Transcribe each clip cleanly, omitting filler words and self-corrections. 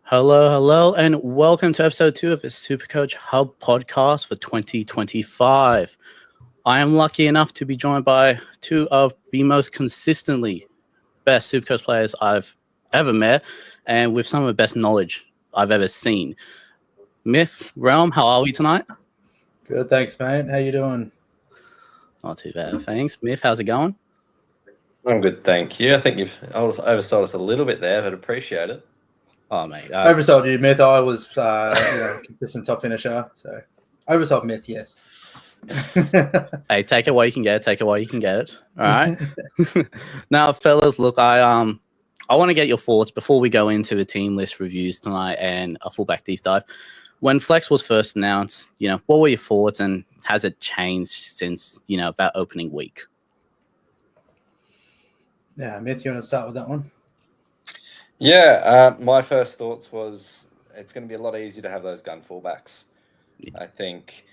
Hello, and welcome to episode 2 of the SuperCoach Hub podcast for 2025. I am lucky enough to be joined by two of the most consistently best SuperCoach players I've ever met, and with some of the best knowledge I've ever seen. Myth, Realm, how are we tonight? Good, thanks, mate. How you doing? Not too bad, thanks. Myth, how's it going? I'm good, thank you. I think you've oversold us a little bit there, but appreciate it. Oh, mate. Oversold you, Myth. I was consistent top finisher, so oversold Myth, yes. Hey, take it while you can get it. All right. Now, fellas, look, I want to get your thoughts before we go into the team list reviews tonight and a fullback deep dive. When Flex was first announced, what were your thoughts, and has it changed since that opening week? Yeah, Myth, you want to start with that one? Yeah, my first thoughts was it's going to be a lot easier to have those gun fullbacks. Yeah. I think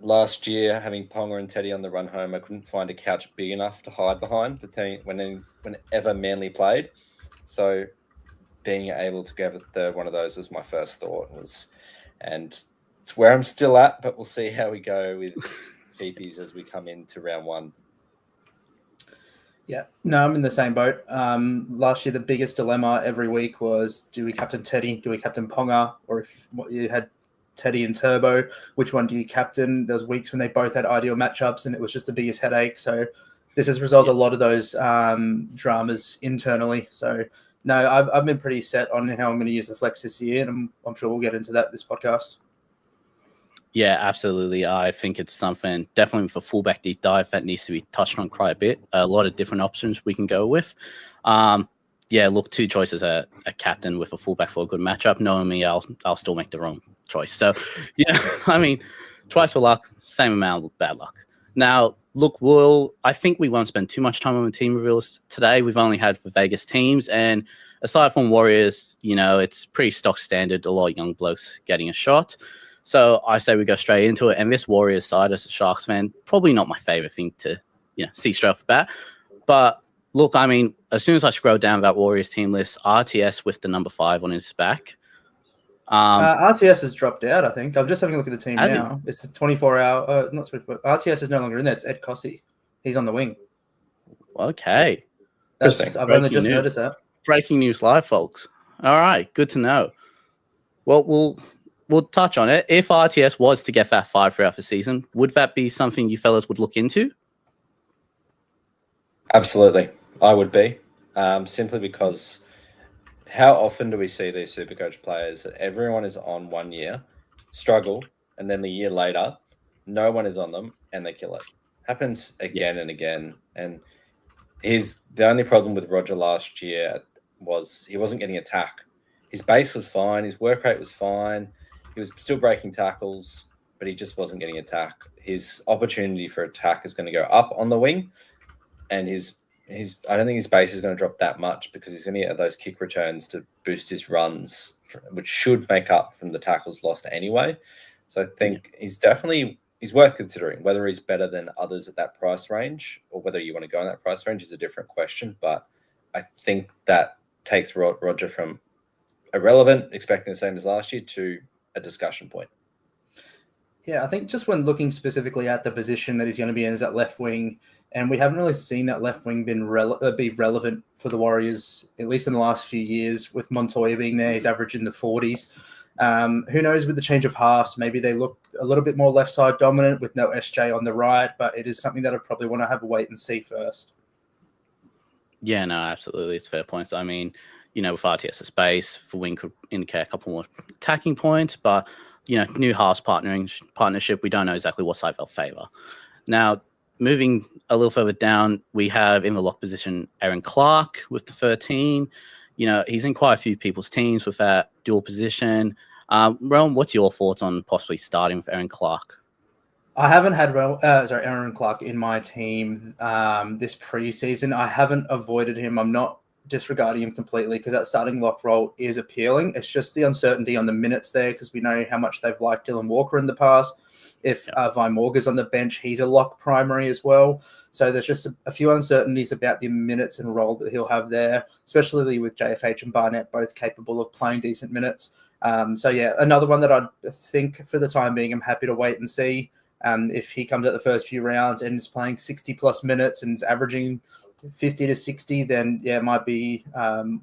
last year, having Ponga and Teddy on the run home, I couldn't find a couch big enough to hide behind whenever Manly played. So being able to go with one of those was my first thought. And it's where I'm still at, but we'll see how we go with Papys as we come into round one. Yeah, no, I'm in the same boat. Last year, the biggest dilemma every week was, do we captain Teddy? Do we captain Ponga? Or if you had Teddy and Turbo, which one do you captain? There was weeks when they both had ideal matchups, and it was just the biggest headache. So this has resolved a lot of those dramas internally. So no, I've been pretty set on how I'm going to use the flex this year, and I'm sure we'll get into that this podcast. Yeah, absolutely. I think it's something definitely for fullback deep dive that needs to be touched on quite a bit. A lot of different options we can go with. Look, two choices: a captain with a fullback for a good matchup. Knowing me, I'll still make the wrong choice. So, I mean, twice for luck, same amount of bad luck. Now, look, I think we won't spend too much time on the team reveals today. We've only had the Vegas teams, and aside from Warriors, it's pretty stock standard. A lot of young blokes getting a shot. So I say we go straight into it. And this Warriors side, as a Sharks fan, probably not my favorite thing to see straight off the bat. But look, I mean, as soon as I scroll down that Warriors team list, RTS with the number 5 on his back. RTS has dropped out, I think. I'm just having a look at the team now. It's the 24-hour, not 24. RTS is no longer in there. It's Ed Cossey. He's on the wing. Okay. I've only just noticed that. Breaking news live, folks. All right. Good to know. Well, we'll touch on it. If RTS was to get that 5 throughout the season, would that be something you fellas would look into? Absolutely. I would be. Simply because how often do we see these SuperCoach players that everyone is on 1 year, struggle, and then the year later, no one is on them, and they kill it. Happens again and again. And the only problem with Roger last year was he wasn't getting attack. His base was fine. His work rate was fine. He was still breaking tackles, but he just wasn't getting attack. His opportunity for attack is going to go up on the wing, and I don't think his base is going to drop that much because he's going to get those kick returns to boost his runs, which should make up from the tackles lost anyway. So I think he's worth considering. Whether he's better than others at that price range or whether you want to go in that price range is a different question. But I think that takes Roger from irrelevant, expecting the same as last year, to a discussion point. Yeah, I think just when looking specifically at the position that he's going to be in is that left wing, and we haven't really seen that left wing be relevant for the Warriors, at least in the last few years, with Montoya being there. He's averaging the 40s. Who knows with the change of halves, maybe they look a little bit more left side dominant with no SJ on the right, but it is something that I probably want to have a wait and see first. Yeah, no, absolutely. It's fair points. I mean, with RTS's base, the wing could indicate a couple more attacking points, but, new halves partnership, we don't know exactly what side they'll favor. Now, moving a little further down, we have in the lock position Aaron Clark with the 13. He's in quite a few people's teams with that dual position. Realm, what's your thoughts on possibly starting with Aaron Clark? I haven't had Aaron Clark in my team this preseason. I haven't avoided him. I'm not disregarding him completely because that starting lock role is appealing. It's just the uncertainty on the minutes there because we know how much they've liked Dylan Walker in the past. If Vimorga's on the bench, he's a lock primary as well. So there's just a few uncertainties about the minutes and role that he'll have there, especially with JFH and Barnett both capable of playing decent minutes. So yeah, another one that I think for the time being, I'm happy to wait and see. If he comes at the first few rounds and is playing 60 plus minutes and is averaging 50 to 60, then yeah, it might be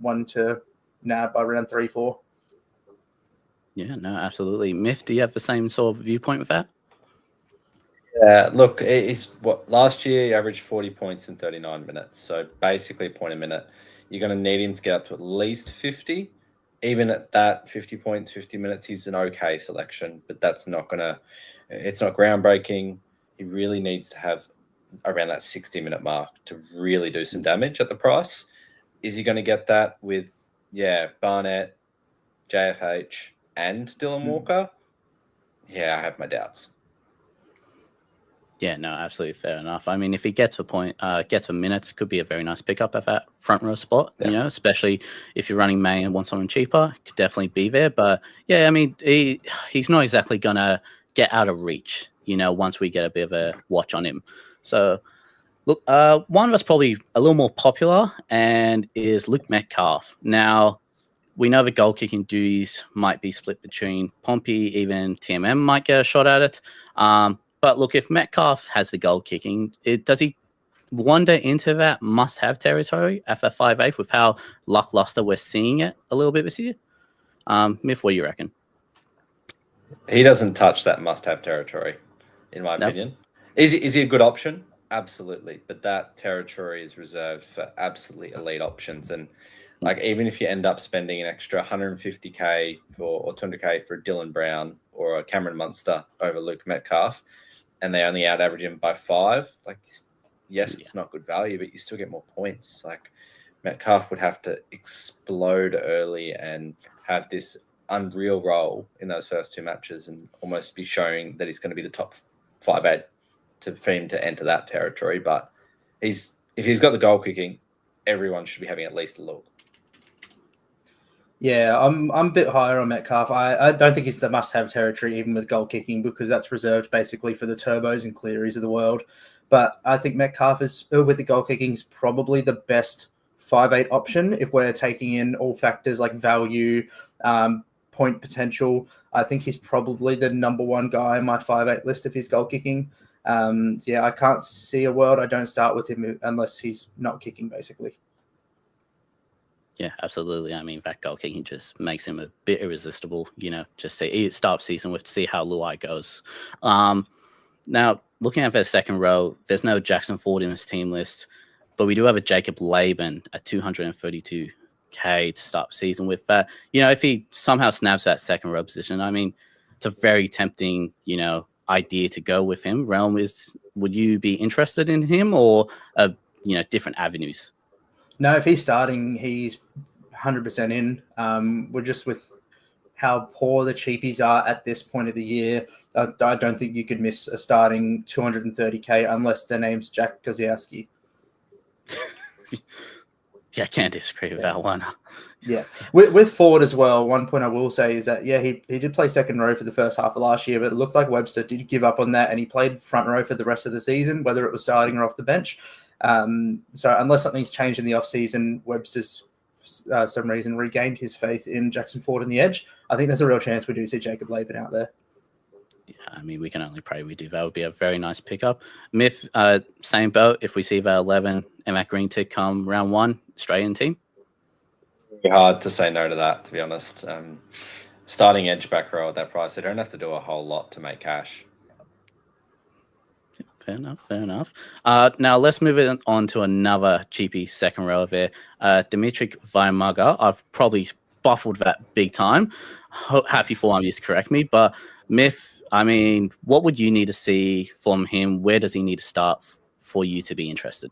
one to nab by round 3-4. Yeah, no, absolutely. Myth, do you have the same sort of viewpoint with that? Yeah, look, last year he averaged 40 points in 39 minutes. So basically a point a minute. You're going to need him to get up to at least 50. Even at that 50 points, 50 minutes, he's an okay selection, but it's not groundbreaking. He really needs to have around that 60-minute mark to really do some damage at the price. Is he going to get that with, Barnett, JFH, and Dylan Walker? Yeah, I have my doubts. Yeah, no, absolutely fair enough. I mean, if he gets a minutes, could be a very nice pickup at that front row spot, especially if you're running May and want someone cheaper, could definitely be there. But yeah, I mean, he's not exactly going to get out of reach, once we get a bit of a watch on him. So look, one that's probably a little more popular and is Luke Metcalf. Now, we know the goal kicking duties might be split between Pompey, even TMM might get a shot at it. But look, if Metcalf has the goal kicking, does he wander into that must-have territory at the 5'8" with how lackluster we're seeing it a little bit this year? Myth, what do you reckon? He doesn't touch that must-have territory, in my opinion. Is he a good option? Absolutely. But that territory is reserved for absolutely elite options. And even if you end up spending an extra $150K or $200K for Dylan Brown or a Cameron Munster over Luke Metcalf, and they only out-average him by 5, it's not good value, but you still get more points. Metcalf would have to explode early and have this unreal role in those first 2 matches and almost be showing that he's going to be the top 5'8" for him to enter that territory. But if he's got the goal kicking, everyone should be having at least a look. Yeah, I'm a bit higher on Metcalf. I don't think it's the must-have territory, even with goal kicking, because that's reserved basically for the Turbos and Clearys of the world. But I think Metcalf with the goal kicking, is probably the best 5'8" option if we're taking in all factors like value, point potential. I think he's probably the number one guy on my 5'8" list if he's goal kicking. I can't see a world I don't start with him unless he's not kicking, basically. Yeah, absolutely. I mean, that goal kicking just makes him a bit irresistible, just start season with to see how Luai goes. Now, looking at their second row, there's no Jackson Ford in his team list, but we do have a Jacob Laban at 232K to start season with that. If he somehow snaps that second row position, I mean, it's a very tempting, idea to go with him. Would you be interested in him or, different avenues? No, if he's starting, he's 100% in. We're just with how poor the cheapies are at this point of the year. I don't think you could miss a starting 230K unless their name's Jack Gosiewski. Yeah, I can't disagree with that one. Yeah. With Ford as well, one point I will say is that, he did play second row for the first half of last year, but it looked like Webster did give up on that, and he played front row for the rest of the season, whether it was starting or off the bench. So unless something's changed in the offseason, Webster's some reason regained his faith in Jackson Ford and the edge. I think there's a real chance we do see Jacob Laban out there. Yeah, I mean, we can only pray we do. That would be a very nice pickup. Myth, same boat. If we see that 11 and that green tick come round 1, Australian team. Hard to say no to that, to be honest. Starting edge back row at that price, they don't have to do a whole lot to make cash. Fair enough. Now let's move it on to another cheapie second row there. Dimitri Vaimaga. I've probably buffled that big time. Happy for him, just correct me. But Myth, I mean, what would you need to see from him? Where does he need to start for you to be interested?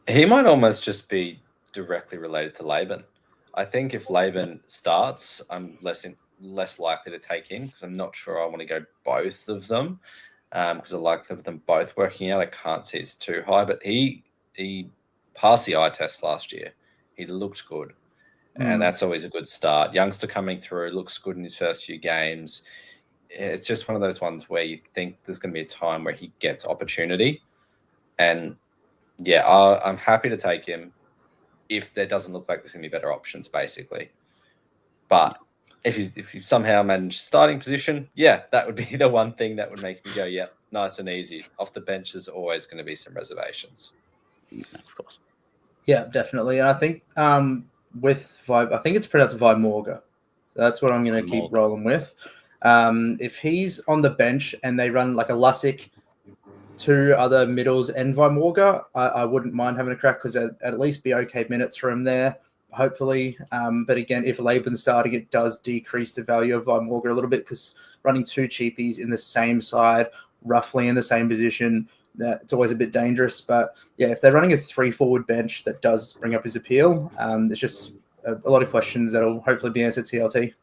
He might almost just be directly related to Laban. I think if Laban starts, I'm less likely to take him because I'm not sure I want to go both of them. Because I like them both working out. I can't see it's too high, but he passed the eye test last year. He looked good. And that's always a good start. Youngster coming through, looks good in his first few games. It's just one of those ones where you think there's going to be a time where he gets opportunity. And yeah, I'm happy to take him if there doesn't look like there's going to be better options, basically. But if you somehow manage starting position, yeah, that would be the one thing that would make me go, yeah, nice and easy. Off the bench, there's always going to be some reservations. Yeah, of course. Yeah, definitely. And I think with I think it's pronounced Vimorga. So that's what I'm going to keep rolling with. If he's on the bench and they run like a Lussick, 2 other middles and Vimorga, I wouldn't mind having a crack because at least be okay minutes for him there, hopefully. But again, if Laban's starting, it does decrease the value of Vimorga a little bit because running 2 cheapies in the same side, roughly in the same position, it's always a bit dangerous. But yeah, if they're running a 3 forward bench, that does bring up his appeal. There's just a lot of questions that'll hopefully be answered TLT.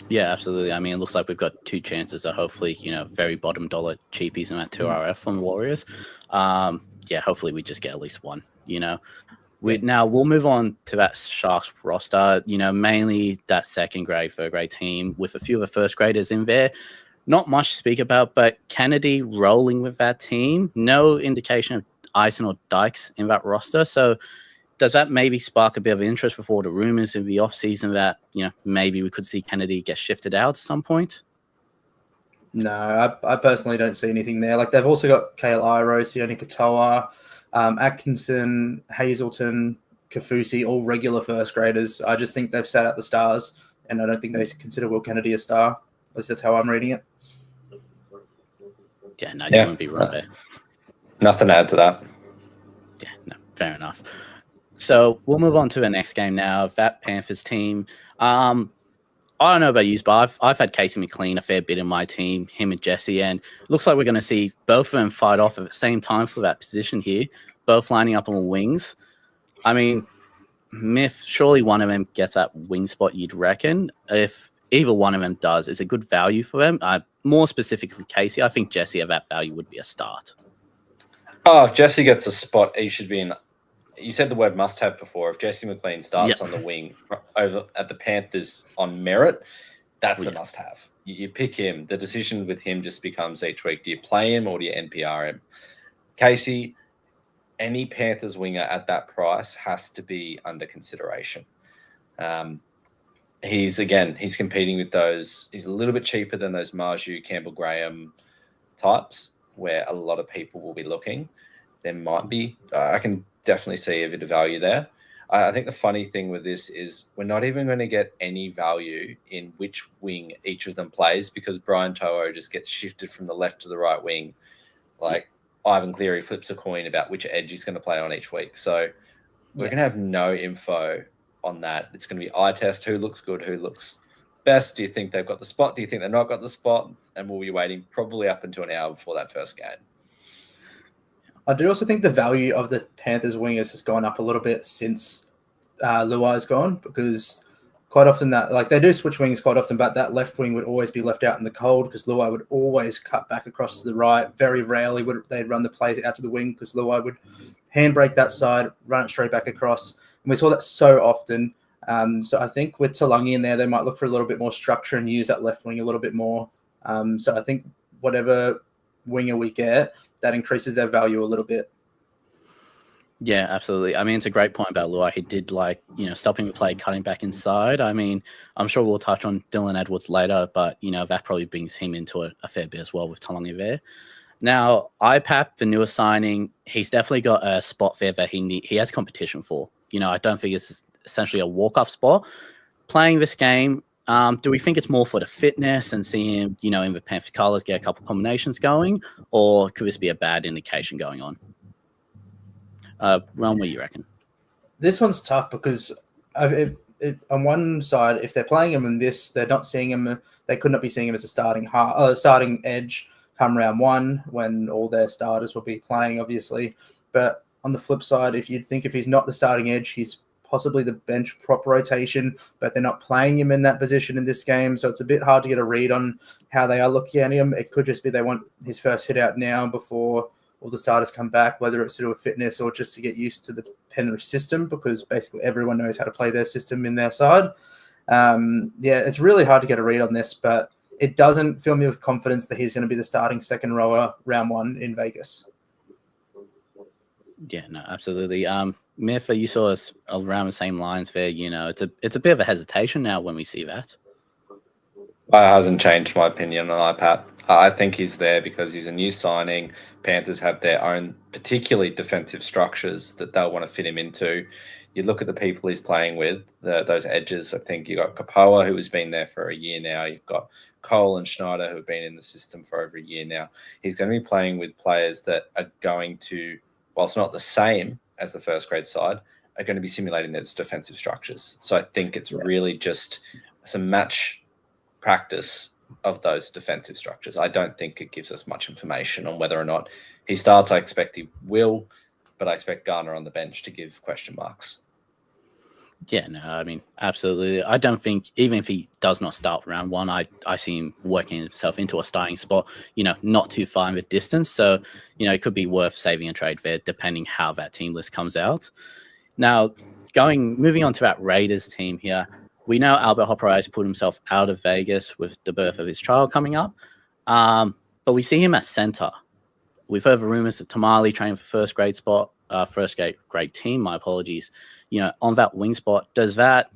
Yeah, absolutely. I mean, it looks like we've got 2 chances of hopefully, very bottom dollar cheapies in that 2 RF from Warriors. Yeah, hopefully we just get at least one, Now we'll move on to that Sharks roster, mainly that second grade, third grade team with a few of the first graders in there. Not much to speak about, but Kennedy rolling with that team. No indication of Ison or Dykes in that roster. So does that maybe spark a bit of interest with all the rumors in the offseason that, maybe we could see Kennedy get shifted out at some point? No, I personally don't see anything there. Like, they've also got Kale Iro, Sione Katoa, Atkinson, Hazelton, Kafusi, all regular first graders. I just think they've sat out the stars, and I don't think they consider Will Kennedy a star. At least that's how I'm reading it. Yeah, no, you wouldn't be wrong there. Nothing to add to that. Yeah, no, fair enough. So we'll move on to the next game now. That Panthers team. I don't know about you, but I've had Casey McLean a fair bit in my team, him and Jesse, and it looks like we're going to see both of them fight off at the same time for that position here, both lining up on wings. I mean, Myth, surely one of them gets that wing spot, you'd reckon. If either one of them does, it's a good value for them. More specifically, Casey, I think Jesse at that value would be a start. Oh, if Jesse gets a spot, he should be in. You said the word must have before. If Jesse McLean starts on the wing over at the Panthers on merit, that's a must have. You pick him. The decision with him just becomes each week. Do you play him or do you NPR him? Casey, any Panthers winger at that price has to be under consideration. He's competing with those. He's a little bit cheaper than those Marju, Campbell Graham types where a lot of people will be looking. There might be. I can definitely see a bit of value there. I think the funny thing with this is we're not even going to get any value in which wing each of them plays because Brian To'o just gets shifted from the left to the right wing. Like Ivan Cleary flips a coin about which edge he's going to play on each week. So we're going to have no info on that. It's going to be eye test. Who looks good? Who looks best? Do you think they've got the spot? Do you think they've not got the spot? And we'll be waiting probably up until an hour before that first game. I do also think the value of the Panthers wingers has gone up a little bit since Luai's gone because quite often they do switch wings quite often, but that left wing would always be left out in the cold because Luai would always cut back across to the right. Very rarely would they'd run the plays out to the wing because Luai would handbrake that side, run it straight back across. And we saw that so often. So I think with Talangi in there, they might look for a little bit more structure and use that left wing a little bit more. So I think whatever winger we get, that increases their value a little bit. Yeah, absolutely. I mean, it's a great point about Luai. He did stopping the play, cutting back inside. I mean, I'm sure we'll touch on Dylan Edwards later, but, that probably brings him into a fair bit as well with Talangi there. Now, IPAP, the newest signing, he's definitely got a spot there that he has competition for. I don't think it's essentially a walk-up spot. Playing this game, do we think it's more for the fitness and seeing him, in the Panther colours get a couple combinations going, or could this be a bad indication going on? Ron, what do you reckon? This one's tough because on one side, if they're playing him in this, they're not seeing him. They could not be seeing him as a starting edge come round one when all their starters will be playing, obviously. But on the flip side, if he's not the starting edge, he's possibly the bench prop rotation, but they're not playing him in that position in this game. So it's a bit hard to get a read on how they are looking at him. It could just be they want his first hit out now before all the starters come back, whether it's to do with fitness or just to get used to the Penrith system, because basically everyone knows how to play their system in their side. It's really hard to get a read on this, but it doesn't fill me with confidence that he's going to be the starting second rower round 1 in Vegas. Yeah, no, absolutely. Miff, you saw us around the same lines there. It's a bit of a hesitation now when we see that. It hasn't changed my opinion on iPad. I think he's there because he's a new signing. Panthers have their own particularly defensive structures that they'll want to fit him into. You look at the people he's playing with, those edges. I think you've got Kapoa, who has been there for a year now. You've got Cole and Schneider, who have been in the system for over a year now. He's going to be playing with players that are going to, whilst not the same as the first grade side, are going to be simulating those defensive structures. So I think it's really just some match practice of those defensive structures. I don't think it gives us much information on whether or not he starts. I expect he will, but I expect Garner on the bench to give question marks. Yeah, no, I mean, absolutely. I don't think, even if he does not start round 1, I see him working himself into a starting spot, not too far in the distance. So, it could be worth saving a trade there, depending how that team list comes out. Now, moving on to that Raiders team here, we know Albert Hopper has put himself out of Vegas with the birth of his child coming up, but we see him at center. We've heard the rumors that Tamale training for first grade team, my apologies, on that wing spot. Does that,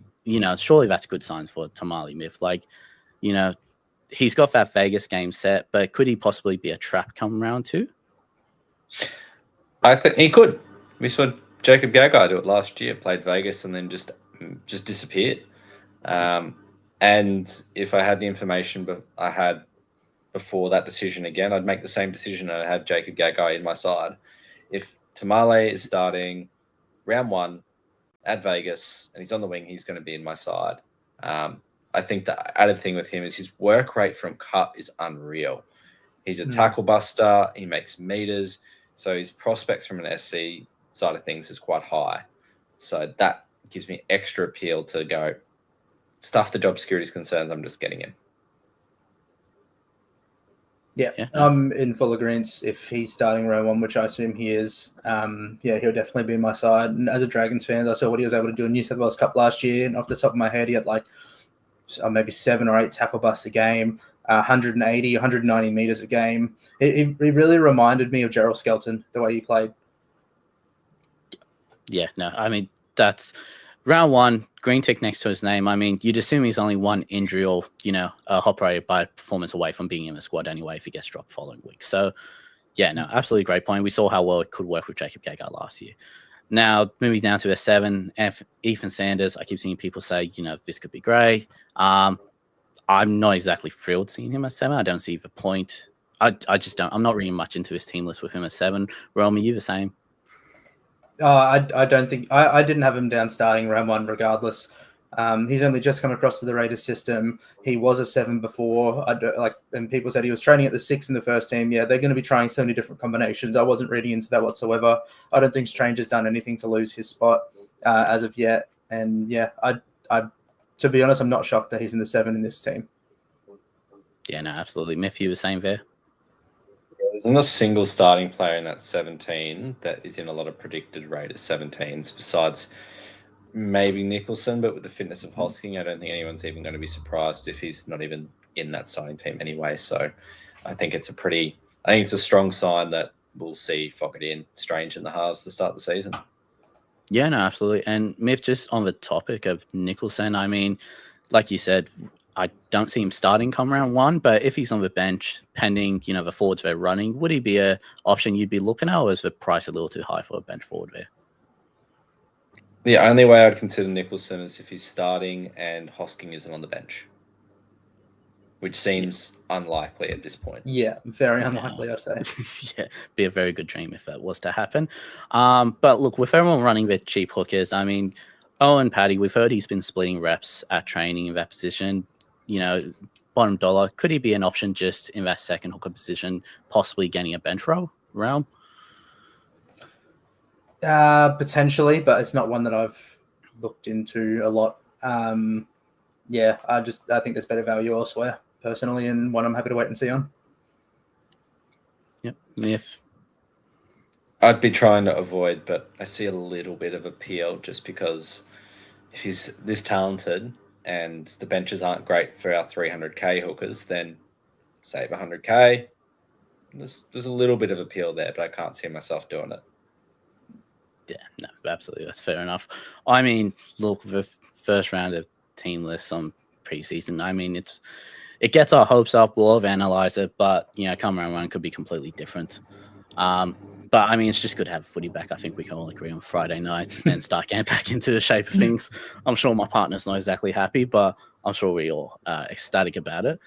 surely that's good signs for Tamale, Myth. He's got that Vegas game set, but could he possibly be a trap come round 2? I think he could. We saw Jacob Gagai do it last year, played Vegas and then just disappeared. And if I had the information I had before that decision again, I'd make the same decision and I'd have Jacob Gagai in my side. If Tamale is starting round 1 at Vegas and he's on the wing, he's going to be in my side. I think the added thing with him is his work rate from cut is unreal. He's a tackle buster. He makes meters. So his prospects from an SC side of things is quite high. So that gives me extra appeal to go, stuff the job security's concerns, I'm just getting him. Yeah, I'm in full agreement. If he's starting round 1, which I assume he is, he'll definitely be in my side. And as a Dragons fan, I saw what he was able to do in New South Wales Cup last year. And off the top of my head, he had maybe 7 or 8 tackle busts a game, 180, 190 meters a game. He really reminded me of Gerald Skelton, the way he played. Yeah, no, I mean, that's round 1, green tick next to his name. I mean, you'd assume he's only one injury or, a hop rate by performance away from being in the squad anyway if he gets dropped following week. So, yeah, no, absolutely great point. We saw how well it could work with Jacob Gagai last year. Now, moving down to a 7, Ethan Sanders, I keep seeing people say, this could be great. I'm not exactly thrilled seeing him at 7. I don't see the point. I just don't. I'm not reading much into his team list with him at 7. Rome, are you the same? I don't think I didn't have him down starting round 1 regardless. He's only just come across to the Raiders system. He was a 7 before. And people said he was training at the 6 in the first team. Yeah, they're going to be trying so many different combinations. I wasn't reading into that whatsoever. I don't think Strange has done anything to lose his spot as of yet. And yeah, I to be honest, I'm not shocked that he's in the 7 in this team. Yeah, no, absolutely. Miff, you the same there? There's not a single starting player in that 17 that is in a lot of predicted Raiders 17s besides maybe Nicholson, but with the fitness of Hosking, I don't think anyone's even going to be surprised if he's not even in that starting team anyway. So I think it's a strong sign that we'll see Fockett in Strange in the halves to start the season. Yeah, no, absolutely. And Miff, just on the topic of Nicholson, I mean, like you said, I don't see him starting come round 1, but if he's on the bench, pending, the forwards they're running, would he be an option you'd be looking at, or is the price a little too high for a bench forward there? The only way I'd consider Nicholson is if he's starting and Hosking isn't on the bench, which seems unlikely at this point. Yeah, very unlikely, I'd say. Yeah, be a very good dream if that was to happen. But look, with everyone running their cheap hookers, I mean, Owen Paddy, we've heard he's been splitting reps at training in that position. Bottom dollar, could he be an option just in that second hooker position, possibly getting a bench realm? Potentially, but it's not one that I've looked into a lot. I think there's better value elsewhere, personally, and one I'm happy to wait and see on. Yep. If I'd be trying to avoid, but I see a little bit of appeal just because if he's this talented and the benches aren't great for our 300k hookers, then save 100k. There's a little bit of appeal there, but I can't see myself doing it. Yeah, no, absolutely. That's fair enough. I mean, look, the first round of team lists on preseason, I mean, it gets our hopes up. We'll have analyzed it, but, you know, come round one could be completely different. But, I mean, it's just good to have footy back. I think we can all agree on Friday nights and start getting back into the shape of things. I'm sure my partner's not exactly happy, but I'm sure we all ecstatic about it.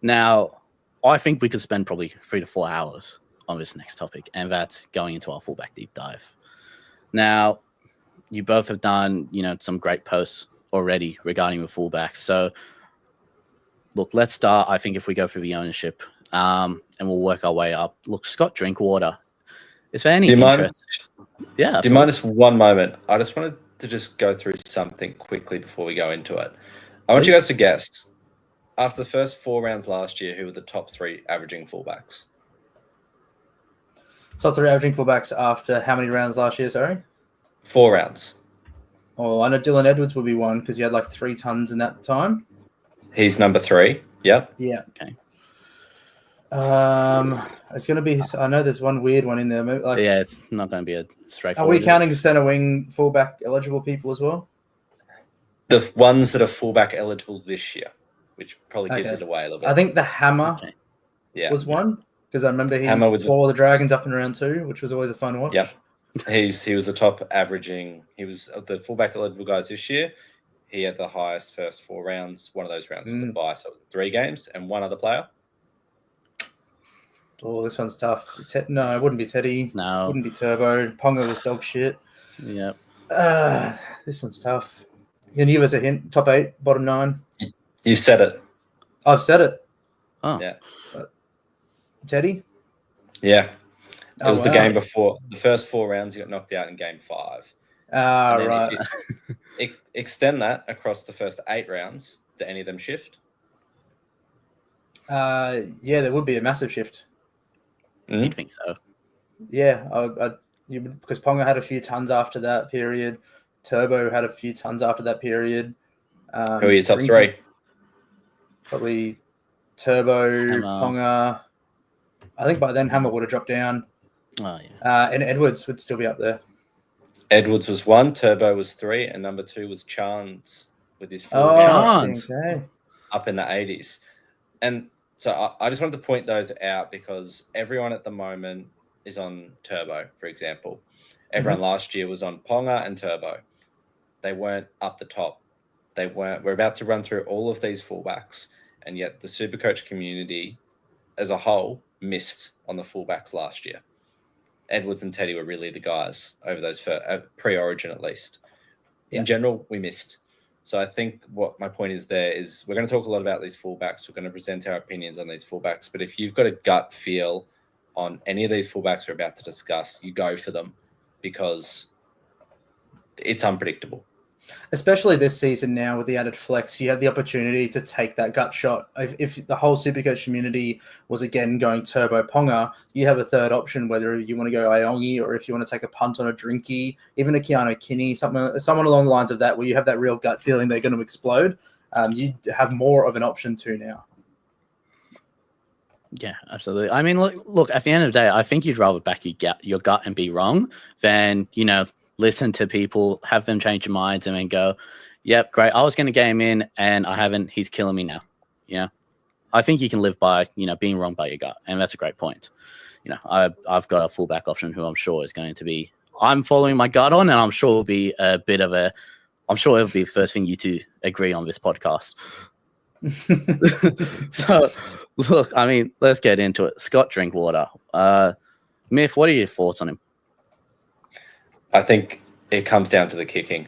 Now, I think we could spend probably 3 to 4 hours on this next topic, and that's going into our fullback deep dive. Now, you both have done, you know, some great posts already regarding the fullbacks. So, look, let's start. I think if we go through the ownership, and we'll work our way up. Look, Scott Drinkwater. Is there any interest? Yeah. Do you mind just one moment? I just wanted to just go through something quickly before we go into it. I want you guys to guess, after the first 4 rounds last year, who were the top 3 averaging fullbacks? Top 3 averaging fullbacks after how many rounds last year, sorry? 4 rounds. Oh, I know Dylan Edwards will be one because he had like 3 tons in that time. He's number 3. Yep. Yeah. Okay. It's going to be, I know there's one weird one in there. Like, yeah, it's not going to be a are straightforward. we counting center wing fullback eligible people as well? The ones that are fullback eligible this year, which probably gives Okay. it away a little bit. I think the Hammer was one because I remember he tore the Dragons up in round 2, which was always a fun watch. Yep. He was the top averaging. He was of the fullback eligible guys this year. He had the highest first 4 rounds. One of those rounds was a bye, so 3 games and one other player. Oh, this one's tough. No, it wouldn't be Teddy. No. It wouldn't be Turbo. Ponga was dog shit. Yep. This one's tough. Can you give us a hint? Top 8, bottom 9? You said it. I've said it. Oh. Yeah. Teddy? Yeah. It was the wow. game before. The first 4 rounds, he got knocked out in game 5. Right. Extend that across the first 8 rounds. Do any of them shift? Yeah, there would be a massive shift. You think so? Yeah, because Ponga had a few tons after that period. Turbo had a few tons after that period. Who are your top 3? Probably Turbo, Hammer. Ponga. I think by then Hammer would have dropped down. Oh, yeah. And Edwards would still be up there. Edwards was 1, Turbo was 3, and number 2 was Chance with his 4 Chance. Okay. Up in the 80s. And so I just wanted to point those out because everyone at the moment is on Turbo, for example. Everyone last year was on Ponga and Turbo. They weren't up the top. We're about to run through all of these fullbacks, and yet the SuperCoach community as a whole missed on the fullbacks last year. Edwards and Teddy were really the guys over those pre-origin at least. In general, we missed. So I think what my point is there is we're going to talk a lot about these fullbacks. We're going to present our opinions on these fullbacks. But if you've got a gut feel on any of these fullbacks we're about to discuss, you go for them because it's unpredictable. Especially this season now with the added flex, you have the opportunity to take that gut shot. If the whole SuperCoach community was again going Turbo Ponga, you have a third option, whether you want to go Iongi or if you want to take a punt on a Drinky, even a Keanu Kinney, someone along the lines of that, where you have that real gut feeling they're going to explode. You have more of an option too now. Yeah, absolutely. I mean, look, at the end of the day, I think you'd rather back your gut and be wrong than, listen to people, have them change your minds and then go, yep, great. I was going to get him in and I haven't. He's killing me now. I think you can live by, being wrong by your gut. And that's a great point. I've got a fullback option who I'm sure is going to be, I'm following my gut on, and I'm sure it'll be I'm sure it'll be the first thing you two agree on this podcast. So, look, I mean, let's get into it. Scott Drinkwater. Myth, what are your thoughts on him? I think it comes down to the kicking.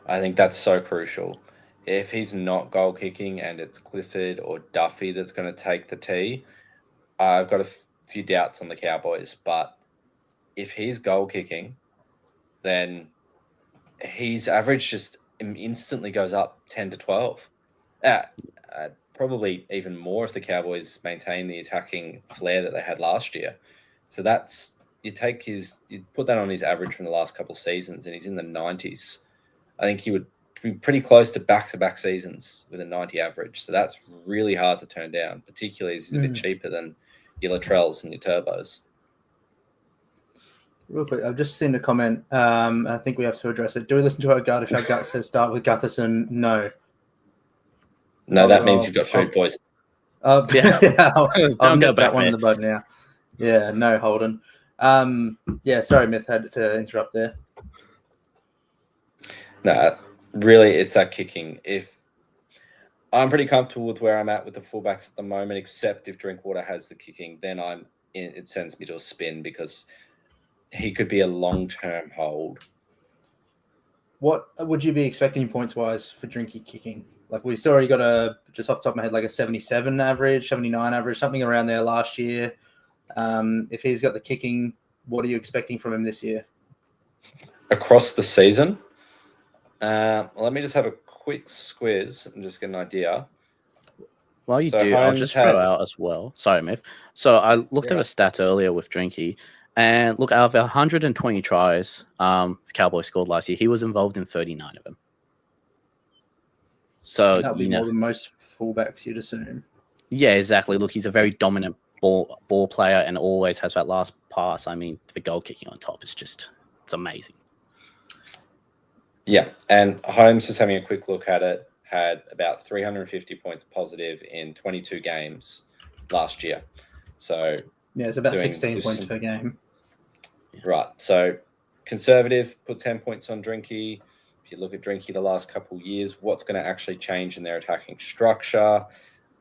I think that's so crucial. If he's not goal kicking and it's Clifford or Duffy that's going to take the tee, I've got a few doubts on the Cowboys. But if he's goal kicking, then his average just instantly goes up 10 to 12. Probably even more if the Cowboys maintain the attacking flair that they had last year. So that's you put that on his average from the last couple of seasons, and he's in the 90s. I think he would be pretty close to back-to-back seasons with a 90 average. So that's really hard to turn down, particularly as he's a bit cheaper than your Latrells and your Turbos. Real quick, I've just seen a comment. I think we have to address it. Do we listen to our gut if our gut says start with Gutherson? No. No, that means you've got food poisoning. I'll Don't go nip back that one in there. the bud now. Yeah, no, Holden. Sorry, Myth, had to interrupt there. No, really, it's that kicking. If I'm pretty comfortable with where I'm at with the fullbacks at the moment, except if Drinkwater has the kicking, then it sends me to a spin because he could be a long-term hold. What would you be expecting points-wise for Drinky kicking? Like we saw he got just off the top of my head, like a 77 average, 79 average, something around there last year. If he's got the kicking, what are you expecting from him this year? Across the season? Let me just have a quick squiz and just get an idea. While you do, I'll just throw out as well. Sorry, Myth. So I looked at a stat earlier with Drinky, and look, out of 120 tries the Cowboys scored last year, he was involved in 39 of them. So that'll be more than most fullbacks, you'd assume. Yeah, exactly. Look, he's a very dominant ball player and always has that last pass. I mean, the goal kicking on top is it's amazing. Yeah, and Holmes, just having a quick look at it, had about 350 points positive in 22 games last year. So yeah, it's about 16 points per game. Right. So conservative, put 10 points on Drinky. If you look at Drinky the last couple of years, what's going to actually change in their attacking structure?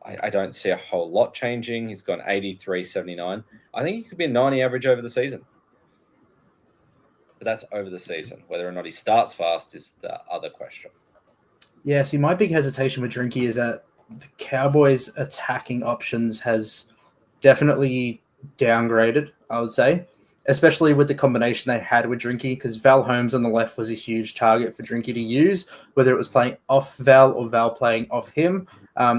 I don't see a whole lot changing. He's gone 83, 79. I think he could be a 90 average over the season. But that's over the season. Whether or not he starts fast is the other question. Yeah, see, my big hesitation with Drinky is that the Cowboys' attacking options has definitely downgraded, I would say, especially with the combination they had with Drinky, because Val Holmes on the left was a huge target for Drinky to use, whether it was playing off Val or Val playing off him.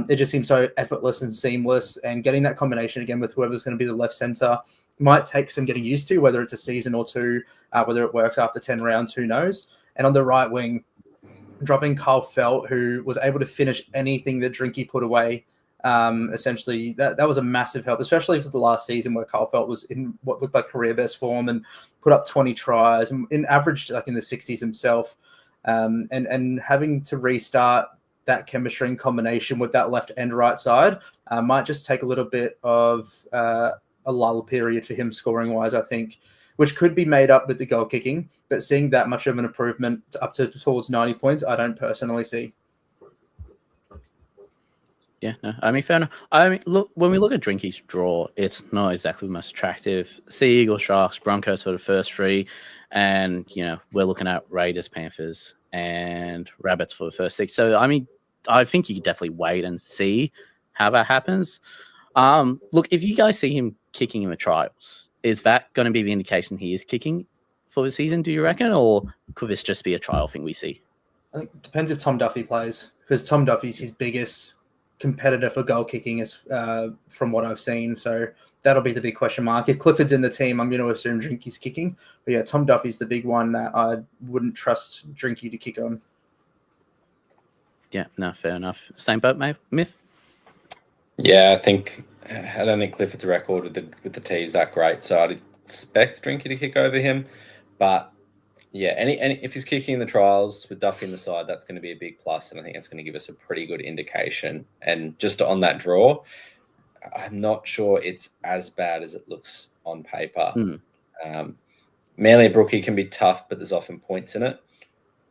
It just seems so effortless and seamless, and getting that combination again with whoever's going to be the left center might take some getting used to, whether it's a season or two, whether it works after 10 rounds, who knows. And on the right wing, dropping Carl Felt, who was able to finish anything that Drinky put away. Essentially, that was a massive help, especially for the last season where Carl Felt was in what looked like career best form and put up 20 tries and in average like in the 60s himself. And having to restart that chemistry and combination with that left and right side might just take a little bit of a lull period for him scoring wise, I think, which could be made up with the goal kicking, but seeing that much of an improvement up to towards 90 points, I don't personally see. Yeah, no, I mean, fair enough. I mean, look, when we look at Drinky's draw, it's not exactly the most attractive. Sea Eagles, Sharks, Broncos for the first three, and, we're looking at Raiders, Panthers, and Rabbits for the first six. So, I mean, I think you could definitely wait and see how that happens. Look, if you guys see him kicking in the trials, is that going to be the indication he is kicking for the season, do you reckon? Or could this just be a trial thing we see? I think it depends if Tom Duffy plays, because Tom Duffy's his biggest competitor for goal kicking is from what I've seen. So that'll be the big question mark. If Clifford's in the team, I'm going to assume Drinky's kicking. But yeah, Tom Duffy's the big one that I wouldn't trust Drinky to kick on. Yeah, no, fair enough. Same boat, Myth? Yeah, I don't think Clifford's record with the T is that great, so I'd expect Drinky to kick over him. But yeah, any if he's kicking in the trials with Duffy in the side, that's going to be a big plus, and I think that's going to give us a pretty good indication. And just on that draw, I'm not sure it's as bad as it looks on paper. Manly Brookie can be tough, but there's often points in it.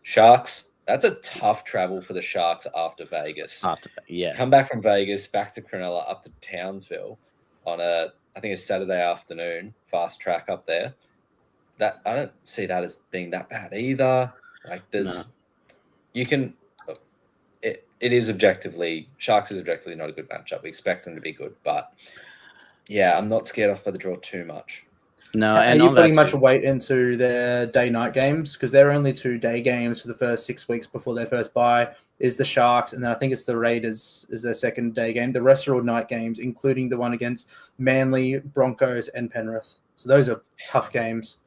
Sharks, that's a tough travel for the Sharks after Vegas. Come back from Vegas, back to Cronulla, up to Townsville on I think a Saturday afternoon, fast track up there. That I don't see that as being that bad either. Like it is objectively, Sharks is objectively not a good matchup. We expect them to be good, but yeah, I'm not scared off by the draw too much. No, and you're putting much weight into their day-night games, because they're only 2 day games for the first 6 weeks before their first bye. Is the Sharks, and then I think it's the Raiders is their second day game. The rest are all night games, including the one against Manly, Broncos, and Penrith. So those are tough games.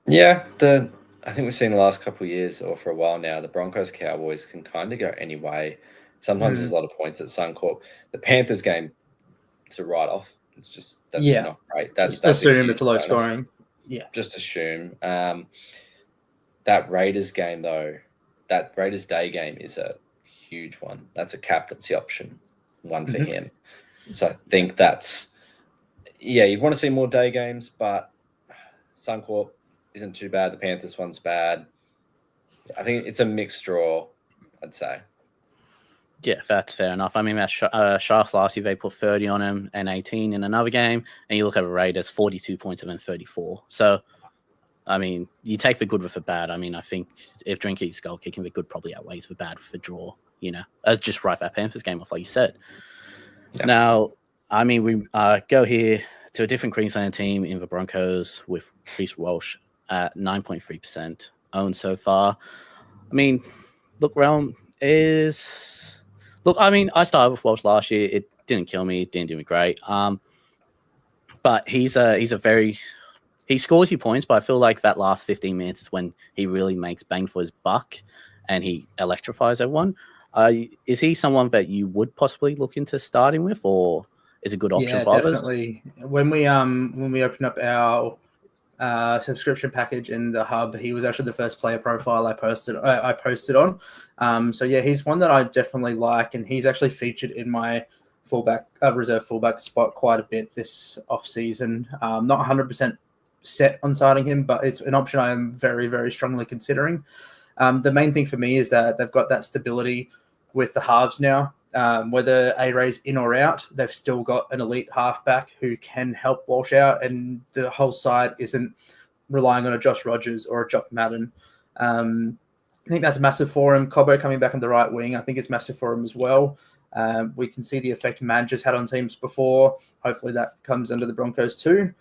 Yeah, I think we've seen the last couple of years, or for a while now, the Broncos Cowboys can kind of go any way. Sometimes there's a lot of points at Suncorp. The Panthers game, it's a write-off. It's just not great. That's assume a it's a low bonus. scoring. Yeah, just assume. That Raiders game though, that Raiders Day game is a huge one. That's a captaincy option, one for him. So I think that's you'd want to see more day games, but Suncorp isn't too bad. The Panthers one's bad. I think it's a mixed draw, I'd say. Yeah, that's fair enough. I mean, that Sharks last year, they put 30 on him and 18 in another game. And you look at Raiders, 42 points and then 34. So, I mean, you take the good with the bad. I mean, I think if Drinky's goal kicking, the good probably outweighs the bad for draw, as just right that Panthers game off, like you said. Yeah. Now, I mean, we go here to a different Queensland team in the Broncos with Reece Walsh at 9.3% owned so far. I mean, I mean, I started with Walsh last year. It didn't kill me. It didn't do me great. But he scores you points, but I feel like that last 15 minutes is when he really makes bang for his buck and he electrifies everyone. Is he someone that you would possibly look into starting with, or is a good option for others? Definitely. When we opened up our subscription package in the hub, he was actually the first player profile I posted on. So yeah, he's one that I definitely like, and he's actually featured in my reserve fullback spot quite a bit this off season. Not 100% set on starting him, but it's an option I am very, very strongly considering. The main thing for me is that they've got that stability with the halves now. Whether A-Ray's in or out, they've still got an elite halfback who can help Walsh out, and the whole side isn't relying on a Josh Rogers or a Jock Madden. I think that's massive for him. Cobbo coming back on the right wing, I think it's massive for him as well. We can see the effect managers had on teams before. Hopefully that comes under the Broncos too.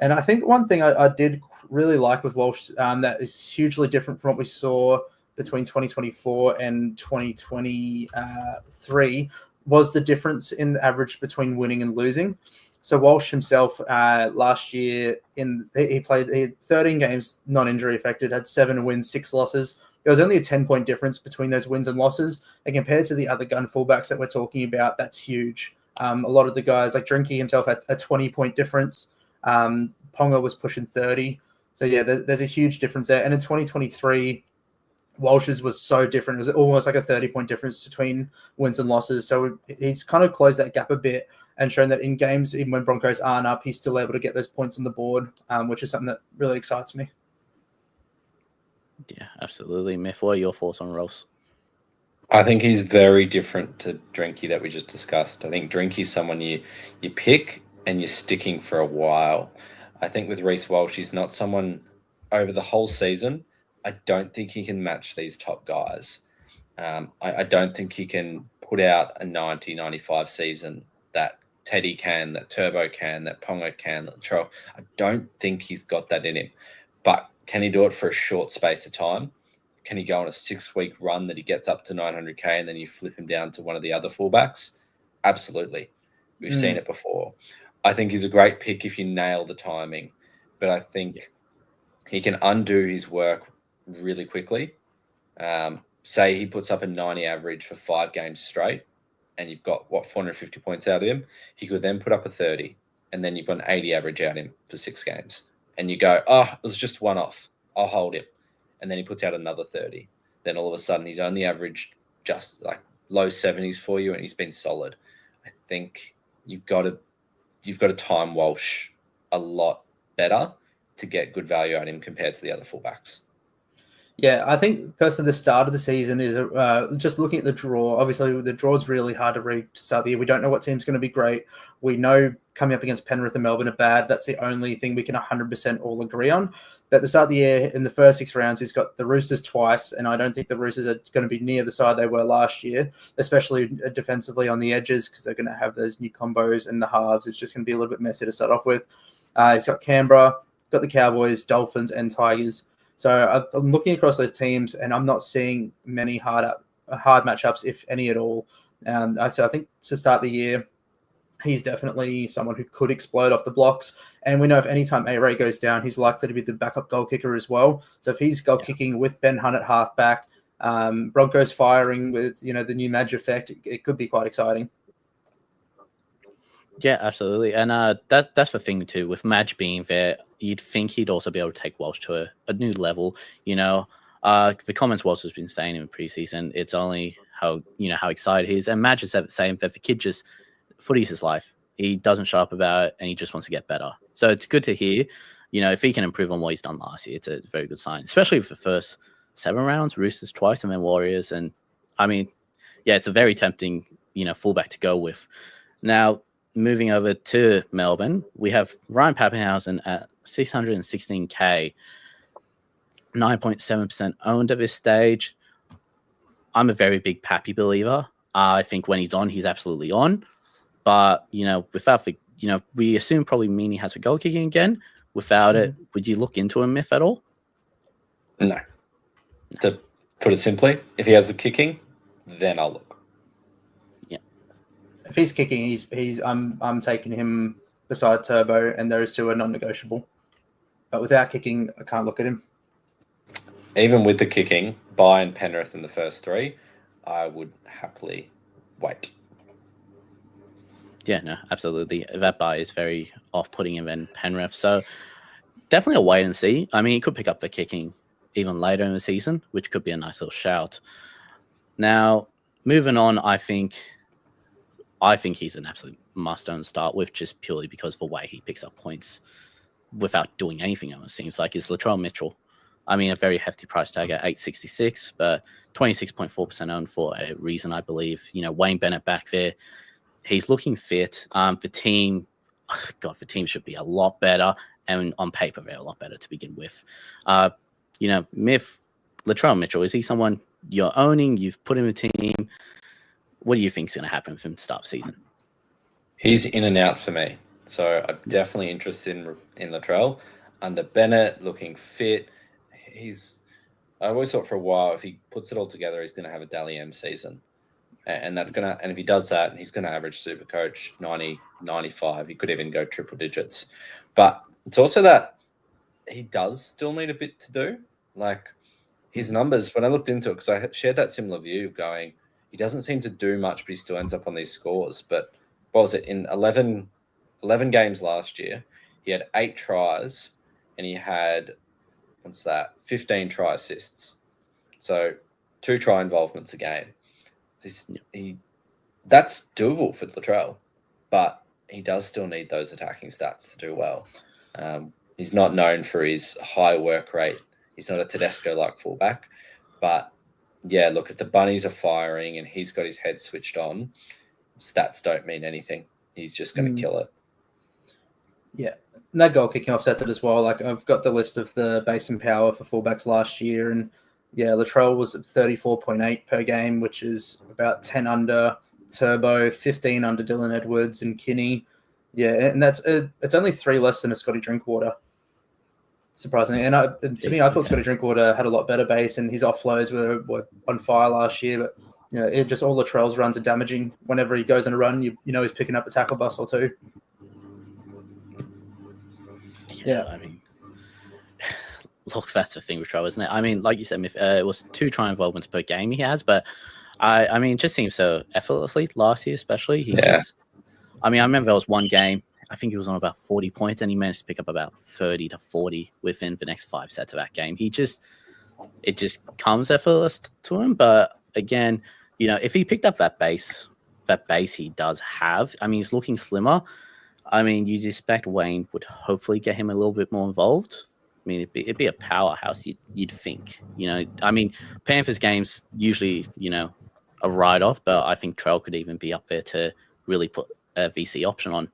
And I think one thing I did really like with Walsh that is hugely different from what we saw between 2024 and 2023 was the difference in the average between winning and losing. So Walsh himself last year, he had 13 games non-injury affected, had 7 wins, 6 losses. There was only a 10-point difference between those wins and losses. And compared to the other gun fullbacks that we're talking about, that's huge. A lot of the guys, like Drinky himself, had a 20-point difference. Ponga was pushing 30. So yeah, there's a huge difference there. And in 2023, Walsh's was so different. It was almost like a 30-point difference between wins and losses. So he's kind of closed that gap a bit and shown that in games, even when Broncos aren't up, he's still able to get those points on the board, which is something that really excites me. Yeah, absolutely. Myth, what are your thoughts on Ross? I think he's very different to Drinky that we just discussed. I think Drinky's someone you pick and you're sticking for a while. I think with Reece Walsh, he's not someone over the whole season. I don't think he can match these top guys. I don't think he can put out a 90, 95 season that Teddy can, that Turbo can, that Ponga can, that Charles. I don't think he's got that in him. But can he do it for a short space of time? Can he go on a 6-week run that he gets up to 900K and then you flip him down to one of the other fullbacks? Absolutely. We've seen it before. I think he's a great pick if you nail the timing. But I think he can undo his work really quickly. Say he puts up a 90 average for 5 games straight and you've got, 450 points out of him. He could then put up a 30 and then you've got an 80 average out of him for 6 games. And you go, it was just one off. I'll hold him. And then he puts out another 30. Then all of a sudden he's only averaged just like low 70s for you and he's been solid. I think you've got to time Walsh a lot better to get good value out of him compared to the other fullbacks. Yeah, I think personally the start of the season is just looking at the draw. Obviously, the draw is really hard to read to start the year. We don't know what team's going to be great. We know coming up against Penrith and Melbourne are bad. That's the only thing we can 100% all agree on. But at the start of the year, in the first 6 rounds, he's got the Roosters twice, and I don't think the Roosters are going to be near the side they were last year, especially defensively on the edges because they're going to have those new combos and the halves. It's just going to be a little bit messy to start off with. He's got Canberra, got the Cowboys, Dolphins, and Tigers. So I'm looking across those teams, and I'm not seeing many hard matchups, if any at all. So I think to start the year, he's definitely someone who could explode off the blocks. And we know if any time A-Ray goes down, he's likely to be the backup goal kicker as well. So if he's goal kicking with Ben Hunt at halfback, Broncos firing with, the new Madge effect, it could be quite exciting. Yeah, absolutely. And that's the thing too. With Madge being there, you'd think he'd also be able to take Walsh to a new level. The comments Walsh has been saying in preseason, it's only how excited he is. And Madge is saying that the kid just footy's his life. He doesn't shut up about it, and he just wants to get better. So it's good to hear. If he can improve on what he's done last year, it's a very good sign, especially for the first 7 rounds, Roosters twice, and then Warriors. And it's a very tempting, fullback to go with. Now, moving over to Melbourne, we have Ryan Pappenhausen at 616K, 9.7% owned at this stage. I'm a very big Papy believer. I think when he's on, he's absolutely on. But, without the, we assume probably Meaney has a goal kicking again. Without it, would you look into a myth at all? No. To put it simply, if he has the kicking, then I'll look. Yeah. If he's kicking, I'm taking him beside Turbo, and those two are non-negotiable. But without kicking, I can't look at him. Even with the kicking, Bai and Penrith in the first 3, I would happily wait. Yeah, no, absolutely. That Bai is very off-putting him in Penrith. So definitely a wait and see. I mean, he could pick up the kicking even later in the season, which could be a nice little shout. Now, moving on, I think he's an absolute must-own start with, just purely because of the way he picks up points without doing anything, it seems like, is Latrell Mitchell. I mean, a very hefty price tag at 866, but 26.4% owned for a reason, I believe. Wayne Bennett back there, he's looking fit. The team should be a lot better, and on paper, they're a lot better to begin with. Myth, Latrell Mitchell, is he someone you're owning? You've put him in a team. What do you think is going to happen for him to start the season? He's in and out for me. So I'm definitely interested in Latrell. Under Bennett, looking fit. I always thought for a while, if he puts it all together, he's going to have a Dally M season. And if he does that, he's going to average SuperCoach 90, 95. He could even go triple digits. But it's also that he does still need a bit to do. Like his numbers, when I looked into it, because I shared that similar view of going, he doesn't seem to do much, but he still ends up on these scores. But what was it? In 11 games last year, he had 8 tries and he had, 15 try assists. So 2 try involvements a game. That's doable for Latrell, but he does still need those attacking stats to do well. He's not known for his high work rate. He's not a Tedesco-like fullback. But, yeah, look, if the bunnies are firing and he's got his head switched on, stats don't mean anything. He's just going to kill it. Yeah, and that goal kicking offsets it as well. Like, I've got the list of the base and power for fullbacks last year, and yeah, Latrell was at 34.8 per game, which is about 10 under Turbo, 15 under Dylan Edwards and Kinney. Yeah, and it's only 3 less than a Scotty Drinkwater, surprisingly. And to me, I thought Scotty Drinkwater had a lot better base, and his offloads were on fire last year. But it just all Latrell's runs are damaging. Whenever he goes on a run, he's picking up a tackle bus or 2. Yeah, I mean, look, that's the thing with Trell, isn't it? I mean, like you said, it was 2 try involvements per game he has, but I mean, it just seems so effortlessly last year, especially. I remember there was one game, I think he was on about 40 points, and he managed to pick up about 30 to 40 within the next 5 sets of that game. It just comes effortless to him. But again, if he picked up that base he does have, I mean, he's looking slimmer. I mean, you'd expect Wayne would hopefully get him a little bit more involved. I mean, it'd be a powerhouse, you'd think. I mean, Panthers games usually, a write-off, but I think Trell could even be up there to really put a VC option on,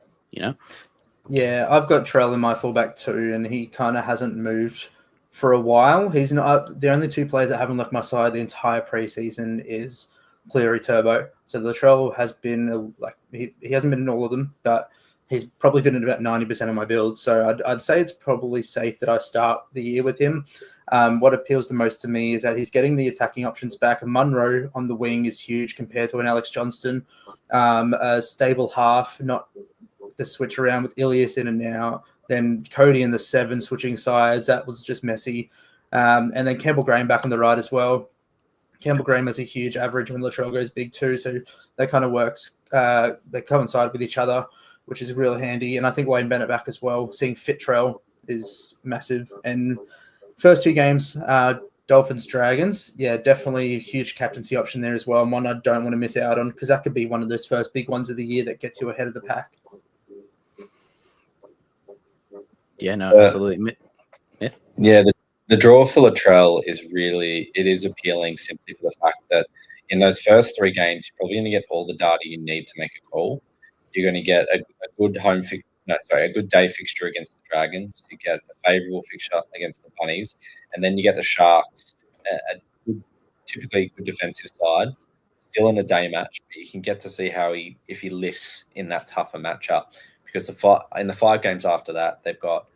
Yeah, I've got Trell in my fullback too, and he kind of hasn't moved for a while. He's not the only 2 players that haven't left my side the entire preseason is Cleary, Turbo. So Latrell has been he hasn't been in all of them, but He's probably been at about 90% of my build. So I'd say it's probably safe that I start the year with him. What appeals the most to me is that he's getting the attacking options back. Munro on the wing is huge compared to an Alex Johnston. A stable half, not the switch around with Ilias in and out. Then Cody in the 7 switching sides. That was just messy. And then Campbell Graham back on the right as well. Campbell Graham has a huge average when Latrell goes big too. So that kind of works. They coincide with each other, which is real handy. And I think Wayne Bennett back as well. Seeing Fitrell is massive. And first 2 games, Dolphins, Dragons. Yeah, definitely a huge captaincy option there as well. And one I don't want to miss out on because that could be one of those first big ones of the year that gets you ahead of the pack. Yeah, no, absolutely. Myth? Yeah, the draw for Latrell is appealing simply for the fact that in those first 3 games, you're probably going to get all the data you need to make a call. You're going to get a good day fixture against the Dragons. You get a favourable fixture against the Bunnies, and then you get the Sharks, typically good defensive side, still in a day match, but you can get to see if he lifts in that tougher matchup. Because in the 5 games after that, they've got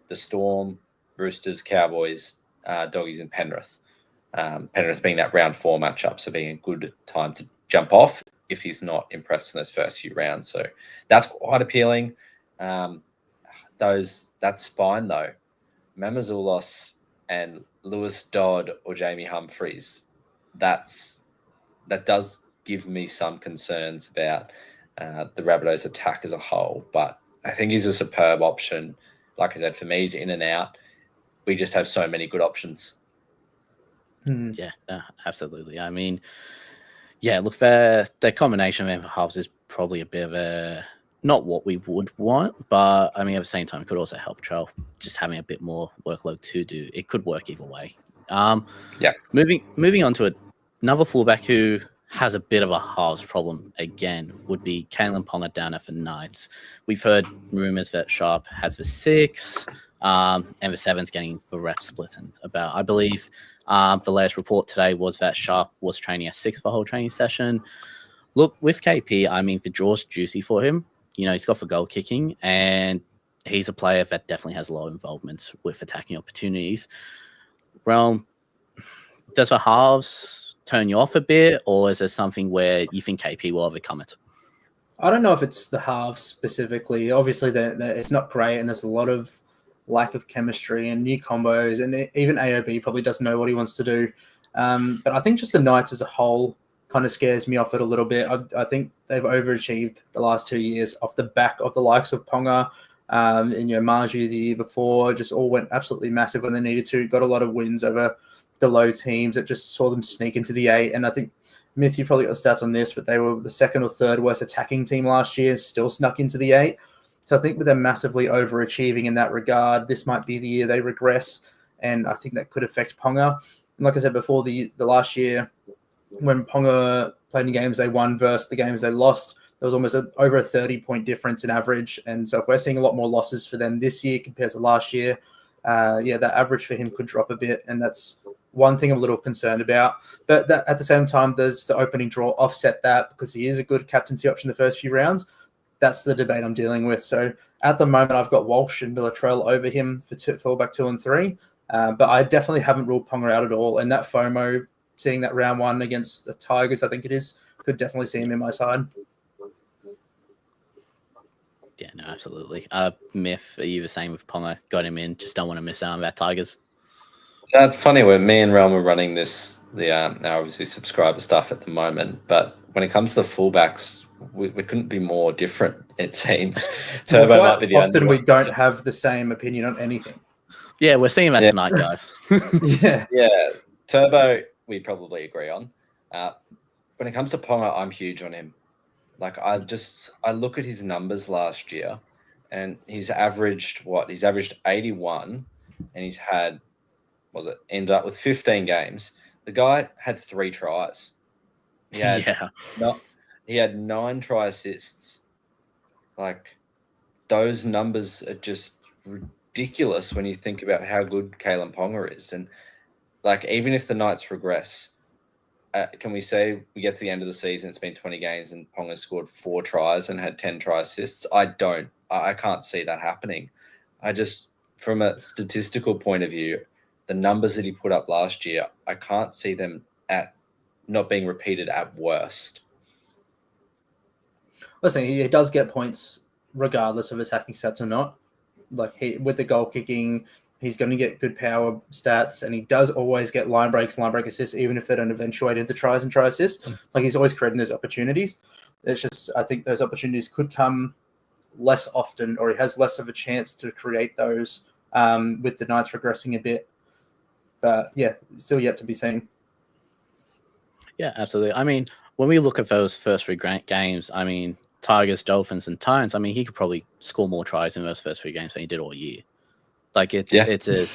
the Storm, Roosters, Cowboys, Doggies, and Penrith. Penrith being that round 4 matchup, so being a good time to jump off if he's not impressed in those first few rounds. So that's quite appealing. That's fine though. Mamazoulos and Lewis Dodd or Jamie Humphreys, that does give me some concerns about the Rabbitohs attack as a whole. But I think he's a superb option. Like I said, for me, he's in and out. We just have so many good options. Yeah, absolutely. I mean, yeah, look, the combination of halves is probably a bit of a not what we would want, but I mean, at the same time, it could also help Trell just having a bit more workload to do. It could work either way. Yeah. Moving on to another fullback who has a bit of a halves problem again would be Kalen Ponga down at the Knights. We've heard rumors that Sharp has the 6, and the 7's getting the rep splitting about. I believe the latest report today was that Sharp was training at 6 for the whole training session. Look, with KP, I mean, the draw's juicy for him. You know, he's got the goal kicking, and he's a player that definitely has a lot of involvement with attacking opportunities. Well, does the halves turn you off a bit, or is there something where you think KP will overcome it? I don't know if it's the halves specifically. Obviously, it's not great, and there's a lot of lack of chemistry and new combos, and even AOB probably doesn't know what he wants to do. But I think just the Knights as a whole kind of scares me off it a little bit. I think they've overachieved the last 2 years off the back of the likes of Ponga and Marju the year before. Just all went absolutely massive when they needed to. Got a lot of wins over the low teams that just saw them sneak into the 8. And I think Myth, you probably got the stats on this, but they were the 2nd or 3rd worst attacking team last year, still snuck into the 8. So I think with them massively overachieving in that regard, this might be the year they regress, and I think that could affect Ponga. And like I said before, the last year when Ponga played in games they won versus the games they lost, there was almost over a 30-point difference in average. And so if we're seeing a lot more losses for them this year compared to last year, that average for him could drop a bit, and that's one thing I'm a little concerned about. But at the same time, there's the opening draw offset that because he is a good captaincy option the first few rounds. That's the debate I'm dealing with. So at the moment, I've got Walsh and Latrell over him for fullback 2 and 3. But I definitely haven't ruled Ponga out at all. And that FOMO, seeing that round 1 against the Tigers, I think it is, could definitely see him in my side. Yeah, no, absolutely. Myth, are you the same with Ponga? Got him in, just don't want to miss out on that Tigers. That's funny. When me and Realm are running our obviously subscriber stuff at the moment, but when it comes to the fullbacks, we couldn't be more different, it seems. Turbo might be the often we don't have the same opinion on anything. Yeah, we're seeing that tonight, guys. Yeah. Turbo, we probably agree on. When it comes to Ponga, I'm huge on him. Like I look at his numbers last year, and he's averaged 81, and he's had ended up with 15 games. The guy had 3 tries. He had 9 try assists. Like those numbers are just ridiculous when you think about how good Kalen Ponga is. And like even if the Knights regress, can we say we get to the end of the season, it's been 20 games and Ponga scored 4 tries and had 10 try assists? I don't I can't see that happening. From a statistical point of view, the numbers that he put up last year, I can't see them at not being repeated at worst. Listen, he does get points regardless of attacking stats or not. Like with the goal kicking, he's going to get good power stats, and he does always get line break assists, even if they don't eventuate into tries and try assists. Like he's always creating those opportunities. It's just, I think those opportunities could come less often, or he has less of a chance to create those with the Knights regressing a bit. But yeah, still yet to be seen. Yeah, absolutely. I mean, when we look at those first three games, I mean, Tigers, Dolphins, and Titans, I mean, he could probably score more tries in those first three games than he did all year. Like it's a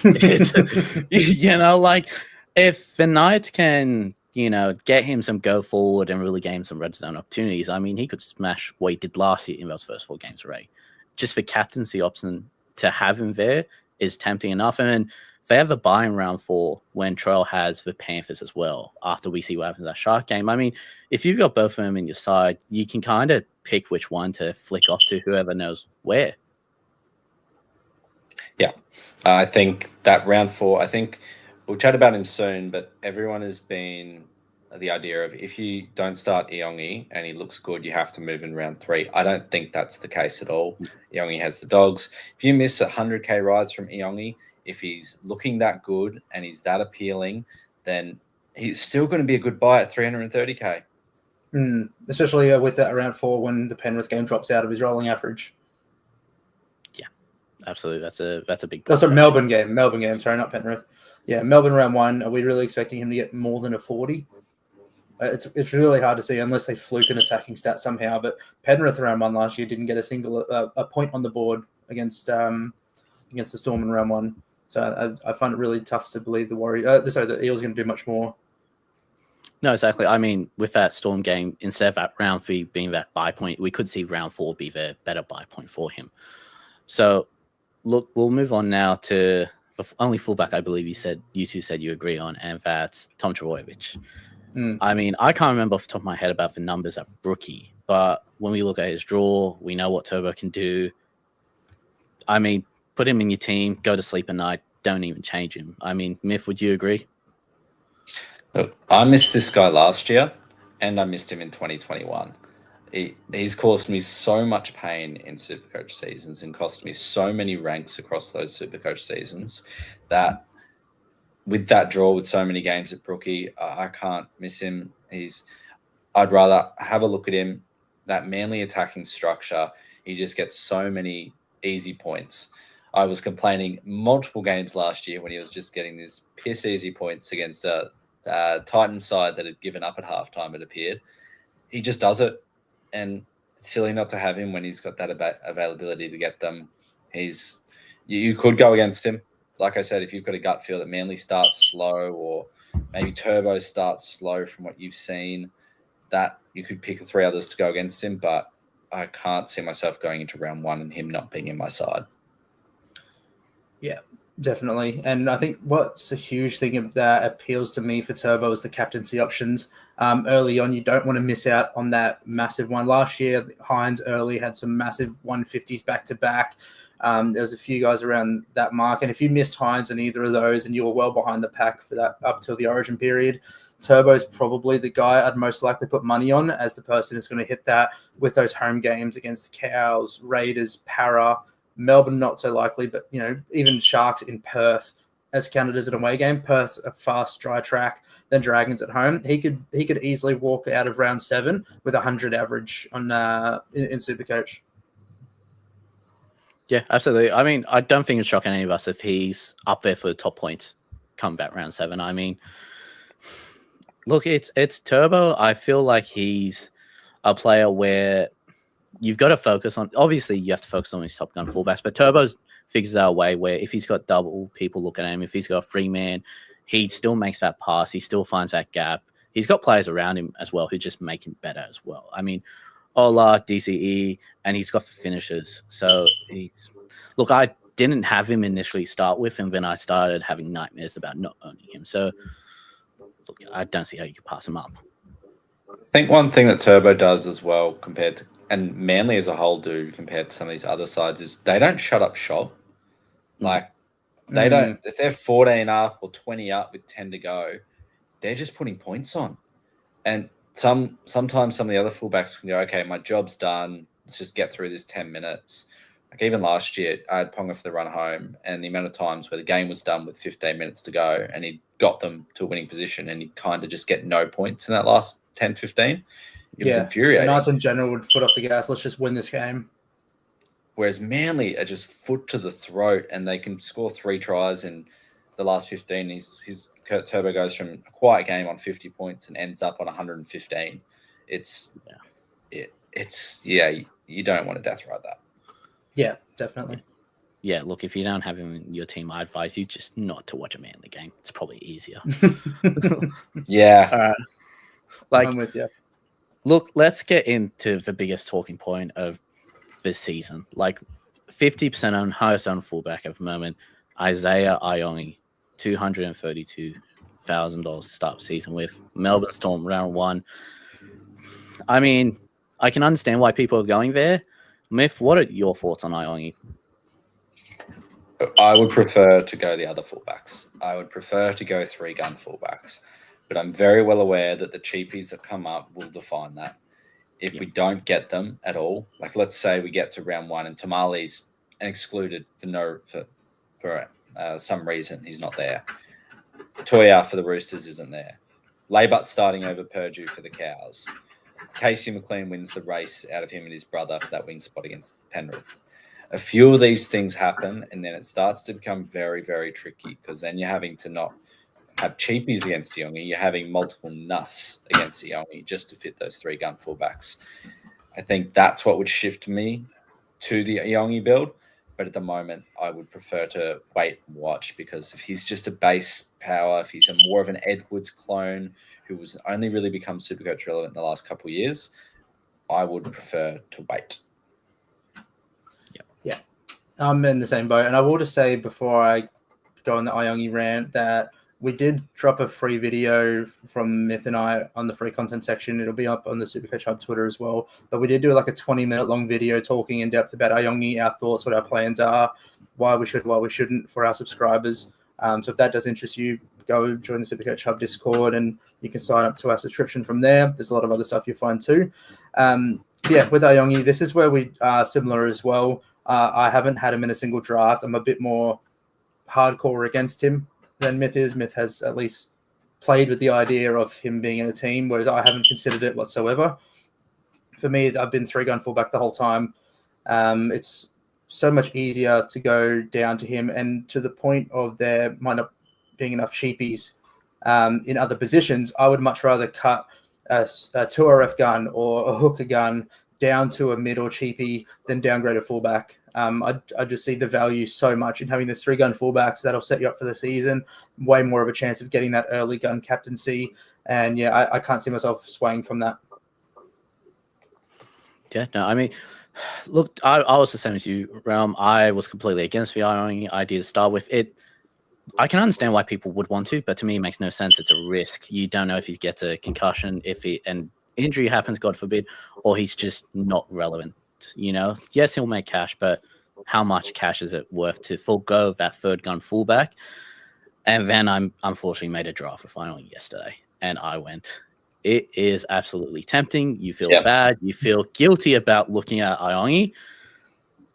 you know, like if the Knights can, you know, get him some go forward and really gain some red zone opportunities, I mean, he could smash what he did last year in those first four games already. Just the captaincy option to have him there is tempting enough. And then they have a bye in round 4 when Trell has the Panthers as well, after we see what happens in that Shark game. I mean, if you've got both of them in your side, you can kind of pick which one to flick off to whoever knows where. Yeah. I think that round 4, I think we'll chat about him soon, but everyone has been the idea of if you don't start Iongi and he looks good, you have to move in round 3. I don't think that's the case at all. Iongi has the dogs. If you miss 100k rides from Iongi, if he's looking that good and he's that appealing, then he's still going to be a good buy at 330k. Especially with that round 4 when the Penrith game drops out of his rolling average. Yeah, absolutely. That's a big. That's a Melbourne game. Sorry, not Penrith. Yeah, Melbourne round 1. Are we really expecting him to get more than a 40? It's really hard to see unless they fluke an attacking stat somehow. But Penrith round 1 last year didn't get a single a point on the board against the Storm in round 1. So I find it really tough to believe the Eels are going to do much more. No, exactly. I mean, with that Storm game, instead of that round 3 being that buy point, we could see round 4 be the better buy point for him. So, look, we'll move on now to the only fullback I believe you two said you agree on, and that's Tom Trbojevic. I mean, I can't remember off the top of my head about the numbers at rookie, but when we look at his draw, we know what Turbo can do. I mean, put him in your team, go to sleep at night, don't even change him. I mean, Myth, would you agree? Look, I missed this guy last year, and I missed him in 2021. He's caused me so much pain in SuperCoach seasons and cost me so many ranks across those SuperCoach seasons that with that draw, with so many games at Brookie, I can't miss him. I'd rather have a look at him. That Manly attacking structure, he just gets so many easy points. I was complaining multiple games last year when he was just getting these piss easy points against a Titans side that had given up at halftime, it appeared. He just does it, and it's silly not to have him when he's got that availability to get them. You could go against him. Like I said, if you've got a gut feel that Manly starts slow, or maybe Turbo starts slow from what you've seen, that you could pick the 3 others to go against him, but I can't see myself going into round 1 and him not being in my side. Yeah, definitely. And I think what's a huge thing that appeals to me for Turbo is the captaincy options. Early on, you don't want to miss out on that massive one. Last year, Hines early had some massive 150s back-to-back. There was a few guys around that mark. And if you missed Hines on either of those and you were well behind the pack for that up till the Origin period, Turbo's probably the guy I'd most likely put money on as the person who's going to hit that with those home games against the Cows, Raiders, Para, Melbourne, not so likely, but, you know, even Sharks in Perth as counted as an away game. Perth, a fast, dry track, then Dragons at home. He could easily walk out of round 7 with 100 average on in SuperCoach. Yeah, absolutely. I mean, I don't think it's shocking any of us if he's up there for the top points come back round 7. I mean, look, it's Turbo. I feel like he's a player where you've got to focus on. Obviously, you have to focus on his top gun fullbacks, but Turbo's figures out a way where if he's got double people looking at him, if he's got a free man, he still makes that pass. He still finds that gap. He's got players around him as well who just make him better as well. I mean, Ola, DCE, and he's got the finishers. So look, I didn't have him initially start with, and then I started having nightmares about not owning him. So look, I don't see how you could pass him up. I think one thing that Turbo does as well compared to and Manly as a whole do compared to some of these other sides is they don't shut up shop. Like they don't, if they're 14 up or 20 up with 10 to go, they're just putting points on. And sometimes some of the other fullbacks can go, okay, my job's done. Let's just get through this 10 minutes. Like even last year, I had Ponga for the run home, and the amount of times where the game was done with 15 minutes to go and he got them to a winning position and he kind of just get no points in that last 10, 15. It was infuriating. Knights in general would foot off the gas. Let's just win this game. Whereas Manly are just foot to the throat, and they can score 3 tries in the last 15. His Kurt Turbo goes from a quiet game on 50 points and ends up on 115. You don't want to death ride that. Yeah, definitely. Yeah, look, if you don't have him in your team, I advise you just not to watch a Manly game. It's probably easier. Yeah. I'm with you. Look, let's get into the biggest talking point of this season. Like 50% on highest on fullback at the moment, Isaiah Iongi, $232,000 to start the season with. Melbourne Storm round 1. I mean, I can understand why people are going there. Myth, what are your thoughts on Iongi? I would prefer to go the other fullbacks. I would prefer to go 3-gun fullbacks. But I'm very well aware that the cheapies that come up will define that. If we don't get them at all, like let's say we get to round 1 and Tamale's excluded for some reason, he's not there. Toya for the Roosters isn't there. Laybutt starting over Purdue for the Cows. Casey McLean wins the race out of him and his brother for that wing spot against Penrith. A few of these things happen, and then it starts to become very, very tricky because then you're having to not have cheapies against the Iongi. You're having multiple nuffs against the Iongi just to fit those 3-gun fullbacks. I think that's what would shift me to the Iongi build. But at the moment, I would prefer to wait and watch because if he's just a base power, if he's more of an Edwards clone who was only really become Supercoach relevant in the last couple of years, I would prefer to wait. Yeah, I'm in the same boat. And I will just say before I go on the Iongi rant that we did drop a free video from Myth and I on the free content section. It'll be up on the SuperCoach Hub Twitter as well. But we did do like a 20-minute long video talking in depth about Iongi, our thoughts, what our plans are, why we should, why we shouldn't for our subscribers. So if that does interest you, go join the SuperCoach Hub Discord and you can sign up to our subscription from there. There's a lot of other stuff you'll find too. With Iongi, this is where we are similar as well. I haven't had him in a single draft. I'm a bit more hardcore against him than Myth is. Myth has at least played with the idea of him being in the team, whereas I haven't considered it whatsoever. For me, I've been 3-gun fullback the whole time. It's so much easier to go down to him, and to the point of there might not being enough cheapies in other positions, I would much rather cut a 2RF gun or a hooker gun down to a mid or cheapie than downgrade a fullback. I just see the value so much in having this 3-gun fullbacks that'll set you up for the season. Way more of a chance of getting that early gun captaincy. And I can't see myself swaying from that. Yeah, no, I mean, look, I was the same as you, Realm. I was completely against the Iongi idea to start with. I can understand why people would want to, but to me, it makes no sense. It's a risk. You don't know if he gets a concussion, and injury happens, God forbid, or he's just not relevant. Yes, he'll make cash, but how much cash is it worth to forego that 3rd-gun fullback? And then I unfortunately made a draft for finally yesterday, and I went. It is absolutely tempting. You feel bad. You feel guilty about looking at Iongi.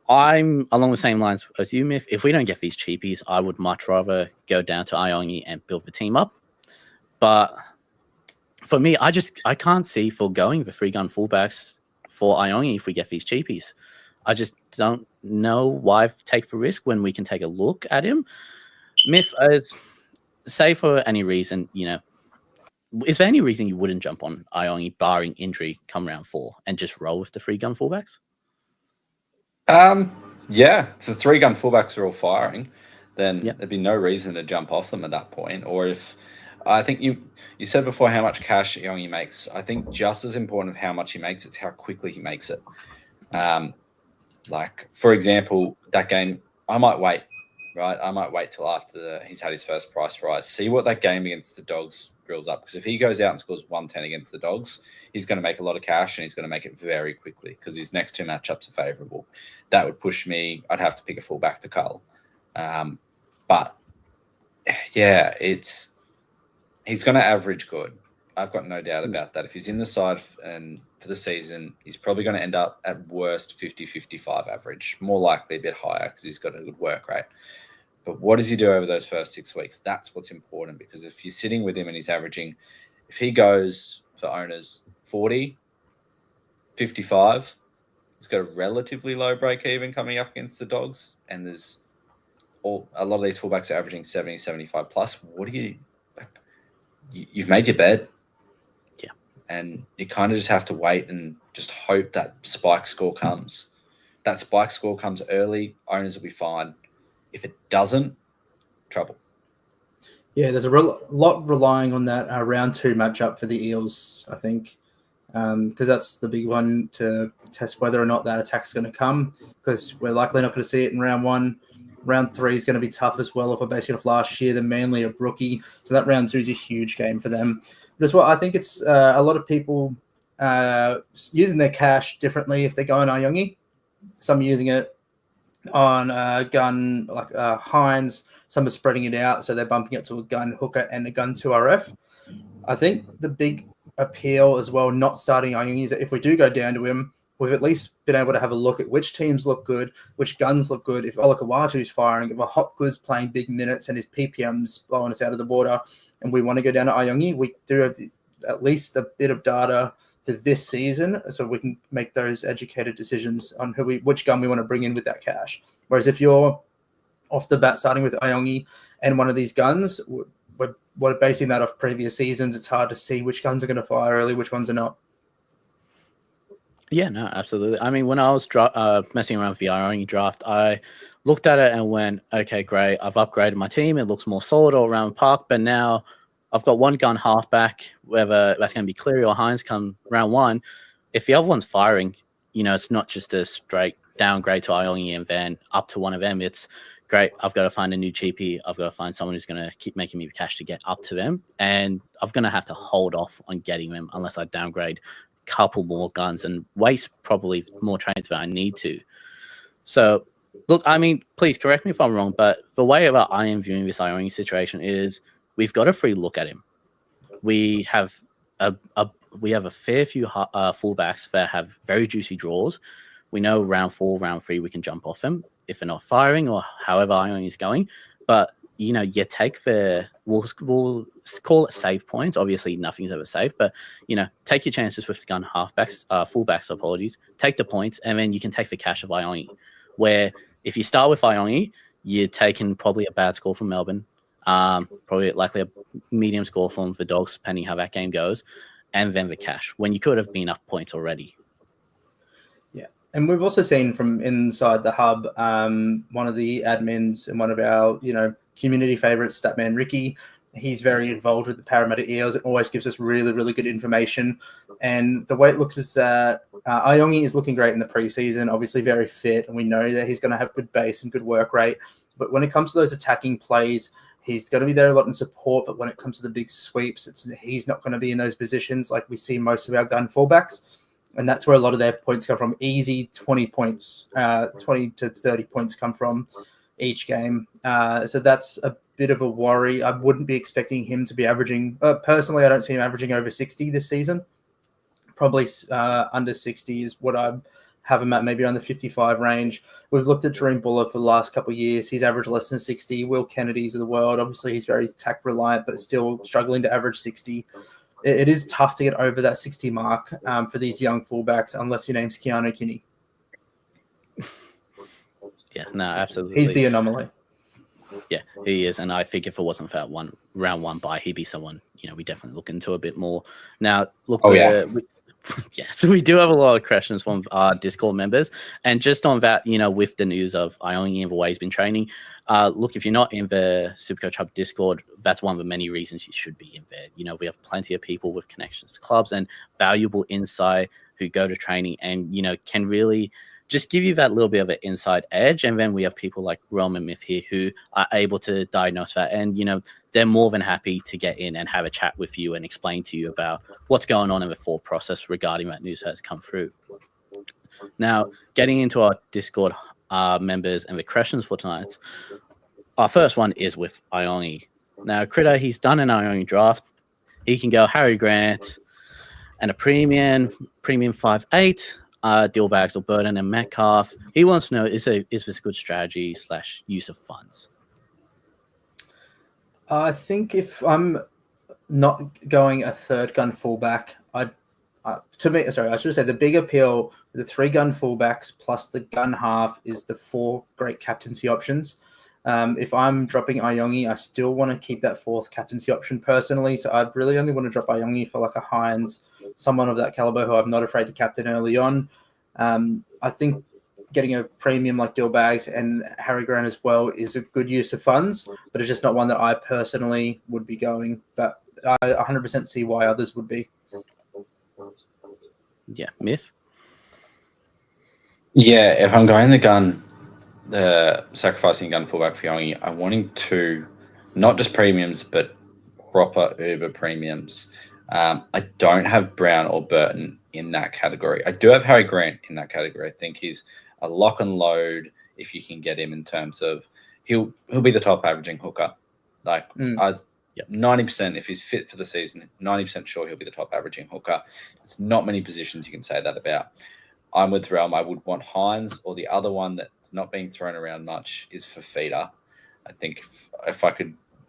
I'm along the same lines as you, Myth. If we don't get these cheapies, I would much rather go down to Iongi and build the team up. But for me, I can't see foregoing the 3-gun fullbacks for Iongi if we get these cheapies. I just don't know why take the risk when we can take a look at him. Myth, say for any reason, is there any reason you wouldn't jump on Iongi barring injury come round 4 and just roll with the 3-gun fullbacks? If the 3-gun fullbacks are all firing, then there'd be no reason to jump off them at that point. Or if I think you said before how much cash Iongi makes. I think just as important of how much he makes, it's how quickly he makes it. Like for example, that game, I might wait, right? I might wait till after he's had his first price rise. See what that game against the Dogs grills up, because if he goes out and scores 110 against the Dogs, he's going to make a lot of cash, and he's going to make it very quickly because his next 2 matchups are favourable. That would push me. I'd have to pick a fullback to cull. But yeah, he's going to average good. I've got no doubt about that. If he's in the side and for the season, he's probably going to end up at worst 50-55 average, more likely a bit higher because he's got a good work rate. But what does he do over those first 6 weeks? That's what's important, because if you're sitting with him and he's averaging, if he goes for owners 40, 55, he's got a relatively low break even coming up against the Dogs, and there's a lot of these fullbacks are averaging 70, 75 plus. What do you've made your bed. Yeah. And you kind of just have to wait and just hope that spike score comes. That spike score comes early, owners will be fine. If it doesn't, trouble. Yeah, there's a lot relying on that round 2 matchup for the Eels, I think, because that's the big one to test whether or not that attack's going to come, because we're likely not going to see it in round 1. Round 3 is going to be tough as well. If we're basing it off last year, the Manly are rookie, so that round 2 is a huge game for them. But as well, I think it's a lot of people using their cash differently if they go on Iongi. Some are using it on a gun like Hines. Some are spreading it out, so they're bumping it to a gun hooker and a gun 2RF. I think the big appeal as well, not starting Iongi, is that if we do go down to him, we've at least been able to have a look at which teams look good, which guns look good. If Olakawatu's firing, if a Hopgood's playing big minutes and his PPM's blowing us out of the water, and we want to go down to Iongi, we do have at least a bit of data for this season, so we can make those educated decisions on which gun we want to bring in with that cash. Whereas if you're off the bat starting with Iongi and one of these guns, we're basing that off previous seasons. It's hard to see which guns are going to fire early, which ones are not. Yeah, no, absolutely. I mean, when I was messing around with the Iongi draft, I looked at it and went, okay, great. I've upgraded my team. It looks more solid all around the park. But now I've got one gun halfback, whether that's going to be Cleary or Hines come round 1. If the other one's firing, it's not just a straight downgrade to Iongi and then up to one of them. It's great. I've got to find a new cheapie. I've got to find someone who's going to keep making me cash to get up to them. And I'm going to have to hold off on getting them unless I downgrade couple more guns and waste probably more trains than I need to. So, look, I mean, please correct me if I'm wrong, but the way that I am viewing this Iongi situation is we've got a free look at him. We have a fair few fullbacks that have very juicy draws. We know round 4, round 3, we can jump off him if they're not firing or however Iongi is going. But you take we'll call it save points. Obviously, nothing's ever safe, but take your chances with the gun halfbacks, fullbacks. Apologies. Take the points, and then you can take the cash of Iongi. Where if you start with Iongi, you're taking probably a bad score from Melbourne, probably likely a medium score from the Dogs, depending how that game goes, and then the cash when you could have been up points already. And we've also seen from inside the hub, one of the admins and one of our, community favorites, Statman Ricky, he's very involved with the Parramatta Eels. It always gives us really, really good information. And the way it looks is that Iongi is looking great in the preseason, obviously very fit, and we know that he's going to have good base and good work rate. But when it comes to those attacking plays, he's going to be there a lot in support. But when it comes to the big sweeps, he's not going to be in those positions like we see most of our gun fullbacks. And that's where a lot of their points come from. Easy 20 points, 20 to 30 points come from each game. So that's a bit of a worry. I wouldn't be expecting him to be averaging. Personally, I don't see him averaging over 60 this season. Probably under 60 is what I have him at, maybe around the 55 range. We've looked at Dream Buller for the last couple of years. He's averaged less than 60. Will Kennedy's of the world. Obviously, he's very attack reliant, but still struggling to average 60. It is tough to get over that 60 mark for these young fullbacks, unless your name's Keanu Kinney. Yeah, no, absolutely. He's the anomaly. Yeah, he is. And I think if it wasn't for that round 1 bye, he'd be someone, we definitely look into a bit more. Now, look, so we do have a lot of questions from our Discord members. And just on that, with the news of Iongi and the way he's been training, look, if you're not in the SuperCoach Hub Discord, that's one of the many reasons you should be in there. We have plenty of people with connections to clubs and valuable insight who go to training and, can really just give you that little bit of an inside edge. And then we have people like Roman Myth here who are able to diagnose that. And, they're more than happy to get in and have a chat with you and explain to you about what's going on in the thought process regarding that news that has come through. Now, getting into our Discord members and the questions for tonight, our first one is with Iongi. Now, Critter, he's done an Iongi draft. He can go Harry Grant and a premium 5'8", deal bags or Burden and Metcalf. He wants to know, is this good strategy / use of funds? I think if I'm not going a third gun fullback, I should say the big appeal, the 3-gun fullbacks plus the gun half is the 4 great captaincy options. If I'm dropping Iongi, I still want to keep that 4th captaincy option personally. So I really only want to drop Iongi for like a Hines, someone of that caliber who I'm not afraid to captain early on. I think getting a premium like Dillbags and Harry Grant as well is a good use of funds, but it's just not one that I personally would be going. But I 100% see why others would be. Yeah, Myth? Yeah, if I'm going the sacrificing gun fullback for Iongi, I'm wanting 2, not just premiums, but proper uber premiums. I don't have Brown or Burton in that category. I do have Harry Grant in that category. I think he's a lock and load if you can get him in terms of he'll be the top averaging hooker. Like 90% if he's fit for the season, 90% sure he'll be the top averaging hooker. There's not many positions you can say that about. I'm with Realm. I would want Hines, or the other one that's not being thrown around much is Fafita. I think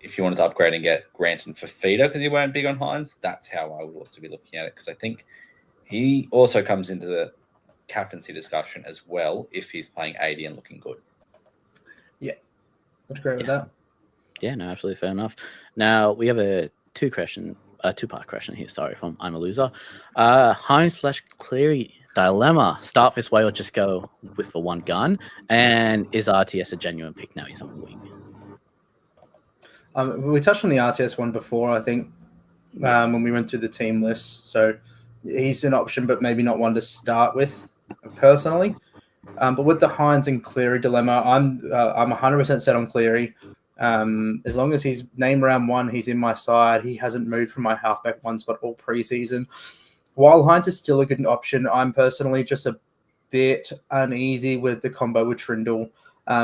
if you wanted to upgrade and get Grant and Fafita because you weren't big on Hines, that's how I would also be looking at it, because I think he also comes into the captaincy discussion as well if he's playing 80 and looking good. Yeah, I'd agree with that. Yeah, no, absolutely fair enough. Now we have a two-part question here. Sorry, from I'm a Loser. Hines / Cleary dilemma: start this way or just go with the 1 gun? And is RTS a genuine pick now? He's on the wing. We touched on the RTS one before, I think, when we went through the team list. So he's an option, but maybe not one to start with personally. But with the Hines and Cleary dilemma, I'm 100% set on Cleary. As long as he's named round 1, he's in my side. He hasn't moved from my halfback 1 spot all preseason. While Hines is still a good option, I'm personally just a bit uneasy with the combo with Trindle.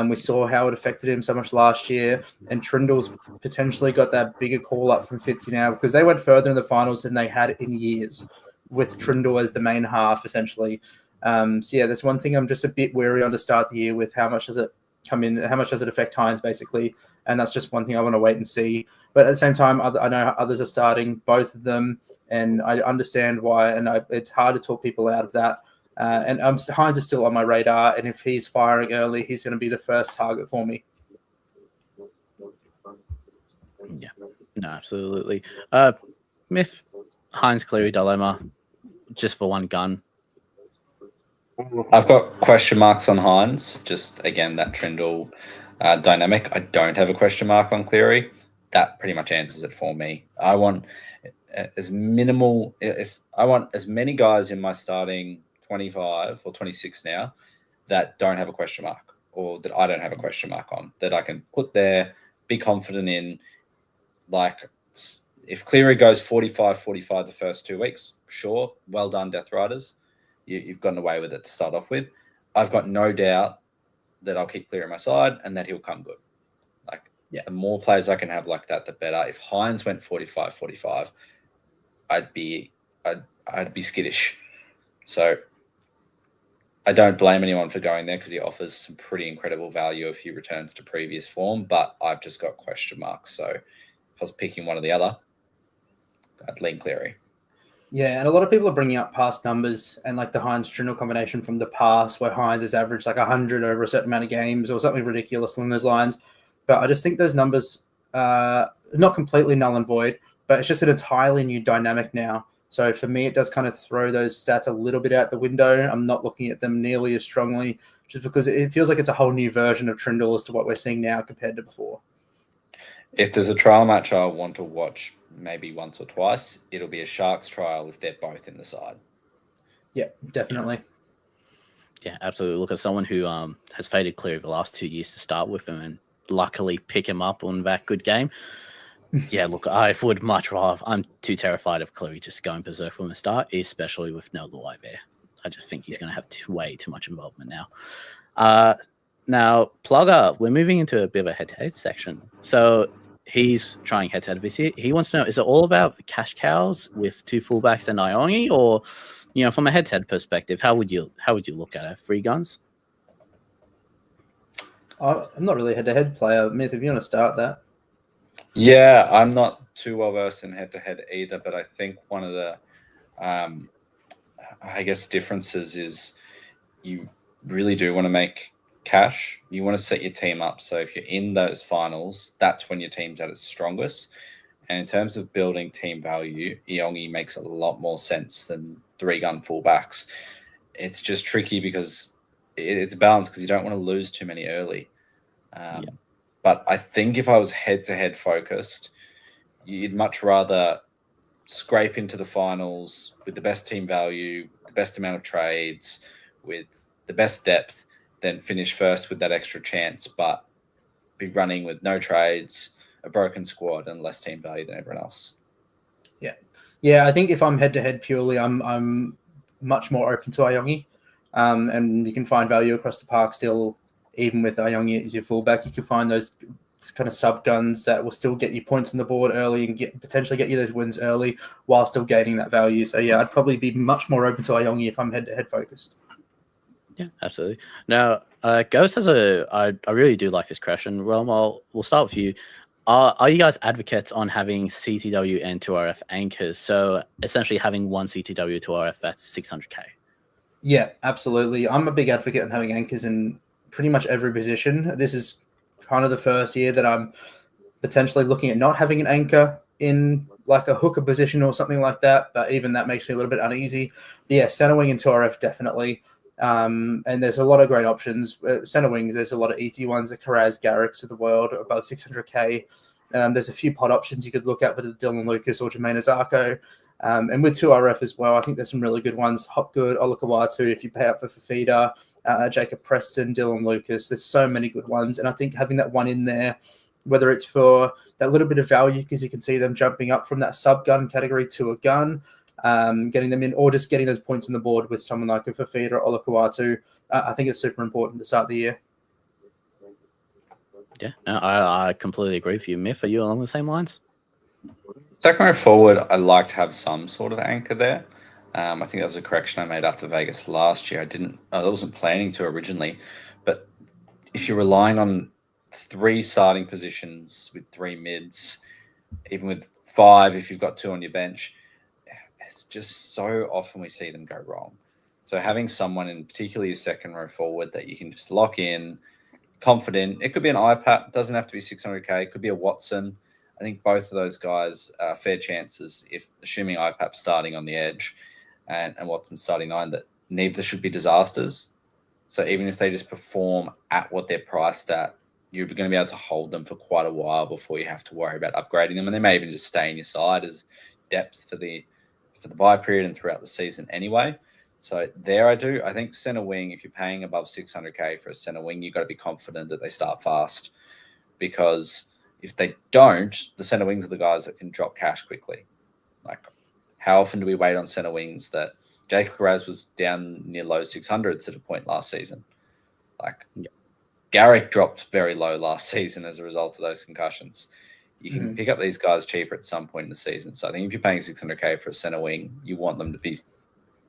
We saw how it affected him so much last year, and Trindle's potentially got that bigger call up from Fitzy now because they went further in the finals than they had in years with Trindle as the main half, essentially. So yeah, that's one thing I'm just a bit wary on to start the year with. How much does it come in? How much does it affect Hines, basically? And that's just one thing I want to wait and see. But at the same time, I know others are starting both of them, and I understand why, and it's hard to talk people out of that. And Hines is still on my radar, and if he's firing early, he's going to be the first target for me. Yeah, no, absolutely. Myth, Hines Cleary dilemma, just for 1 gun. I've got question marks on Hines. Just again that Trindle dynamic. I don't have a question mark on Cleary. That pretty much answers it for me. I want as minimal. If I want as many guys in my starting 25 or 26 now that don't have a question mark, or that I don't have a question mark on, that I can put there, be confident in. Like if Cleary goes 45-45 the first 2 weeks, sure, well done, Death Riders. You've gotten away with it to start off with. I've got no doubt that I'll keep Cleary on my side and that he'll come good. Like, the more players I can have like that, the better. If Hines went 45-45, I'd be skittish. So I don't blame anyone for going there because he offers some pretty incredible value if he returns to previous form, but I've just got question marks. So if I was picking one or the other, I'd lean Cleary. Yeah, and a lot of people are bringing up past numbers and like the Hines-Trindle combination from the past where Hines has averaged like 100 over a certain amount of games or something ridiculous along those lines. But I just think those numbers are not completely null and void, but it's just an entirely new dynamic now. So for me, it does kind of throw those stats a little bit out the window. I'm not looking at them nearly as strongly just because it feels like it's a whole new version of Trindle as to what we're seeing now compared to before. If there's a trial match I want to watch maybe once or twice, it'll be a Sharks trial if they're both in the side. Yeah, definitely. Yeah, absolutely. Look at someone who has faded clear of the last 2 years to start with him, and luckily pick him up on that good game. Yeah, look, I would much rather. I'm too terrified of Cleary just going berserk from the start, especially with no Luai there. I just think he's going to have way too much involvement now. Now, Plugger, we're moving into a bit of a head-to-head section. So he's trying head-to-head this year. He wants to know, is it all about the cash cows with 2 fullbacks and Iongi, or from a head-to-head perspective, how would you look at it? Free guns? I'm not really a head-to-head player. Myth, if you want to start that. Yeah, I'm not too well versed in head-to-head either, but I think one of the, differences is you really do want to make cash. You want to set your team up. So if you're in those finals, that's when your team's at its strongest. And in terms of building team value, Iongi makes a lot more sense than 3-gun fullbacks. It's just tricky because it's balanced because you don't want to lose too many early. But I think if I was head-to-head focused, you'd much rather scrape into the finals with the best team value, the best amount of trades, with the best depth, than finish first with that extra chance, but be running with no trades, a broken squad, and less team value than everyone else. Yeah. I think if I'm head-to-head purely, I'm much more open to Iongi, and you can find value across the park still. Even with Iongi as your fullback, you can find those kind of sub guns that will still get you points on the board early and potentially get you those wins early while still gaining that value. So yeah, I'd probably be much more open to Iongi if I'm head-to-head focused. Yeah, absolutely. Now, Ghost has I really do like this question. Well, we'll start with you. Are you guys advocates on having CTW and 2RF anchors? So essentially having one CTW 2RF that's 600k. Yeah, absolutely. I'm a big advocate on having anchors in pretty much every position. This is kind of the first year that I'm potentially looking at not having an anchor in like a hooker position or something like that. But even that makes me a little bit uneasy. Yeah, center wing and 2RF definitely. And there's a lot of great options. Center wings, there's a lot of easy ones. The Karaz Garricks of the world above 600k. There's a few pod options you could look at with Dylan Lucas or Jermaine Azarko. And with 2RF as well, I think there's some really good ones. Hopgood, Olakawatu, if you pay up for Fafita, Jacob Preston, Dylan Lucas. There's so many good ones. And I think having that one in there, whether it's for that little bit of value, because you can see them jumping up from that sub-gun category to a gun, getting them in, or just getting those points on the board with someone like a Fafita or Olakawatu, I think it's super important to start the year. Yeah, no, I completely agree with you. Myth, are you along the same lines? Second row forward, I like to have some sort of anchor there. I think that was a correction I made after Vegas last year. I wasn't planning to originally, but if you're relying on 3 starting positions with 3 mids, even with 5, if you've got 2 on your bench, it's just so often we see them go wrong. So having someone in particularly a second row forward that you can just lock in, confident. It could be an iPad, doesn't have to be 600k. It could be a Watson. I think both of those guys are fair chances, if assuming IPAP starting on the edge and Watson starting 9, that neither should be disasters. So even if they just perform at what they're priced at, you're going to be able to hold them for quite a while before you have to worry about upgrading them. And they may even just stay in your side as depth for the buy period and throughout the season anyway. So there I think center wing, if you're paying above 600k for a center wing, you've got to be confident that they start fast, because if they don't, the center wings are the guys that can drop cash quickly. Like, how often do we wait on center wings that Jacob Karaz was down near low 600s at a point last season? Like, Garrick dropped very low last season as a result of those concussions. You can pick up these guys cheaper at some point in the season. So I think if you're paying 600k for a center wing, you want them to be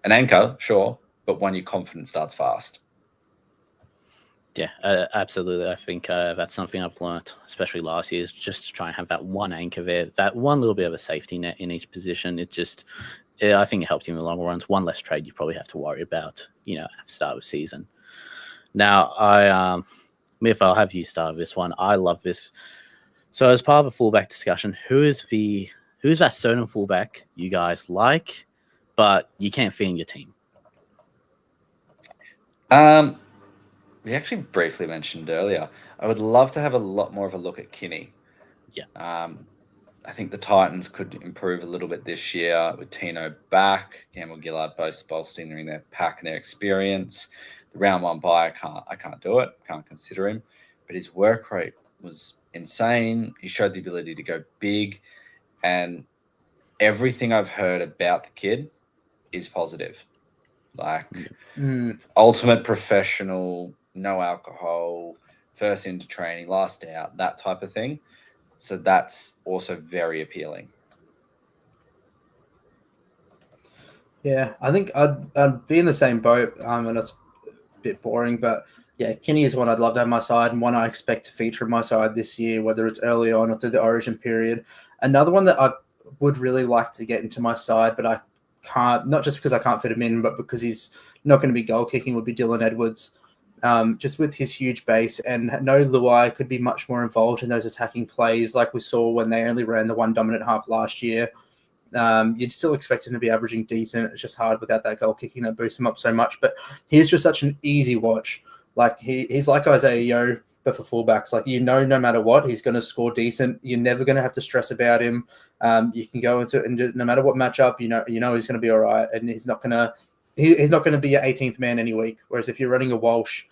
an anchor, sure, but one you're confident starts fast. Yeah, absolutely. I think that's something I've learned, especially last year, is just to try and have that one anchor there, that one little bit of a safety net in each position. I think it helps you in the long runs. One less trade you probably have to worry about, at the start of the season. Now, Myth, I'll have you start this one. I love this. So as part of a fullback discussion, who's that certain fullback you guys like, but you can't fit in your team? We actually briefly mentioned earlier, I would love to have a lot more of a look at Kinney. Yeah. I think the Titans could improve a little bit this year with Tino back, Campbell Gillard, both bolstering their pack and their experience. the round one bye, I can't do it. Can't consider him. But his work rate was insane. He showed the ability to go big, and everything I've heard about the kid is positive. Like ultimate professional, no alcohol, first into training, last out, that type of thing. So that's also very appealing. Yeah, I think I'd be in the same boat. And it's a bit boring, but yeah, Kenny is one I'd love to have on my side, and one I expect to feature on my side this year, whether it's early on or through the Origin period. Another one that I would really like to get into my side, but I can't, not just because I can't fit him in, but because he's not going to be goal kicking, would be Dylan Edwards. Just with his huge base, and no Luai could be much more involved in those attacking plays like we saw when they only ran the one dominant half last year. You'd still expect him to be averaging decent. It's just hard without that goal kicking that boosts him up so much. But he's just such an easy watch. Like he's like Isaiah Iongi, but for fullbacks. Like, no matter what, he's going to score decent. You're never going to have to stress about him. You can go into it, and just, no matter what matchup, you know he's going to be all right, and he's not going to be your 18th man any week. Whereas if you're running a Walsh,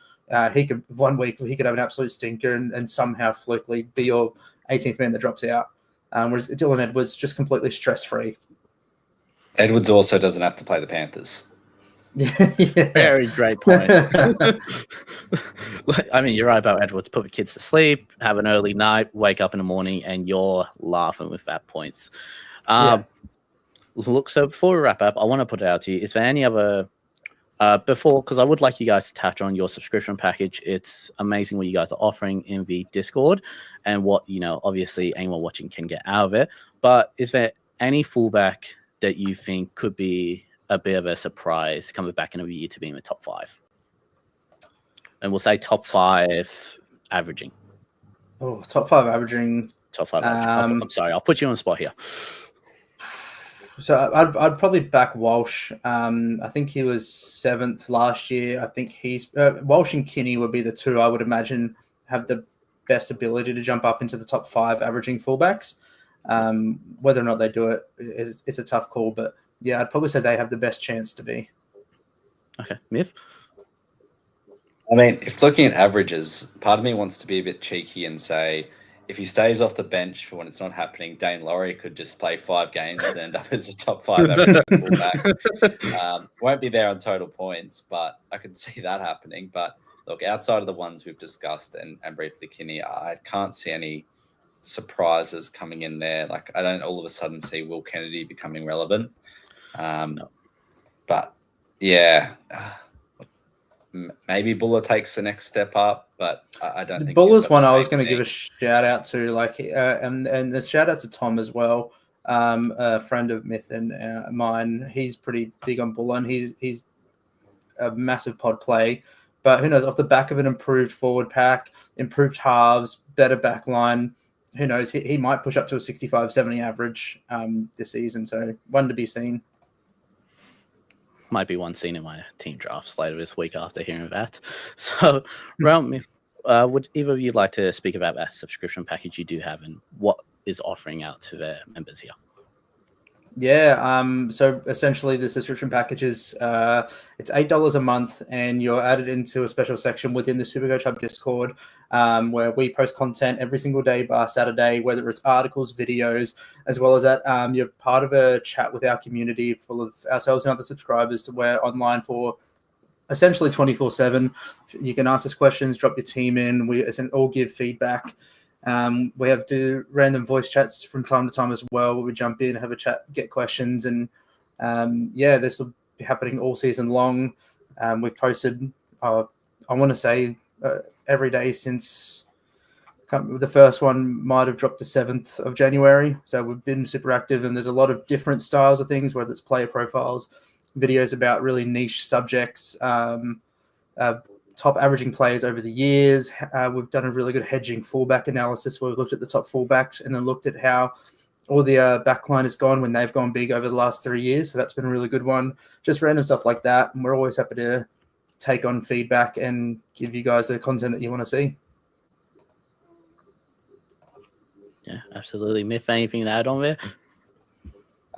he could have an absolute stinker and somehow flukily be your 18th man that drops out. Whereas Dylan Edwards just completely stress-free. Edwards also doesn't have to play the Panthers. Yeah. Very great point. I mean, you're right about Edwards. Put the kids to sleep, have an early night, wake up in the morning, and you're laughing with that points. Look, so before we wrap up, I want to put it out to you. Is there any other because I would like you guys to touch on your subscription package. It's amazing what you guys are offering in the Discord and what, obviously anyone watching can get out of it. But is there any fullback that you think could be a bit of a surprise coming back in a year to be in the top 5? And we'll say top 5 averaging. Oh, top 5 averaging. Top 5 averaging. I'm sorry, I'll put you on the spot here. So I'd probably back Walsh. I think he was 7th last year. I think he's Walsh and Kinney would be the two I would imagine have the best ability to jump up into the top 5 averaging fullbacks. Whether or not they do it it's a tough call, but yeah, I'd probably say they have the best chance to be. Okay, Myth. I mean, if looking at averages, part of me wants to be a bit cheeky and say, if he stays off the bench for when it's not happening, Dane Laurie could just play 5 games and end up as a top 5 average fullback. Won't be there on total points, but I could see that happening. But look, outside of the ones we've discussed and briefly Kinney, I can't see any surprises coming in there. Like, I don't all of a sudden see Will Kennedy becoming relevant. No. But yeah, maybe Buller takes the next step up, but I don't think Buller's one I was going to give a shout out to, and a shout out to Tom as well, a friend of Myth and mine. He's pretty big on Buller, and he's a massive pod play. But who knows? Off the back of an improved forward pack, improved halves, better back line, who knows? He might push up to a 65, 70 average this season. So one to be seen. Might be one seen in my team drafts later this week after hearing that. So, round me, would either of you like to speak about that subscription package you do have and what is offering out to their members here? Yeah, so essentially the subscription package is it's $8 a month, and you're added into a special section within the SuperCoach Hub Discord where we post content every single day bar Saturday, whether it's articles, videos, as well as that you're part of a chat with our community full of ourselves and other subscribers. We're online for essentially 24/7. You can ask us questions, drop your team in. We all give feedback. We have to random voice chats from time to time as well, where we jump in, have a chat, get questions, and this will be happening all season long. We've posted, I want to say, every day since the first one might have dropped the 7th of January. So we've been super active, and there's a lot of different styles of things, whether it's player profiles, videos about really niche subjects, top averaging players over the years. We've done a really good hedging fullback analysis where we've looked at the top fullbacks and then looked at how all the backline has gone when they've gone big over the last 3 years. So that's been a really good one. Just random stuff like that. And we're always happy to take on feedback and give you guys the content that you want to see. Yeah, absolutely. Myth, anything to add on there?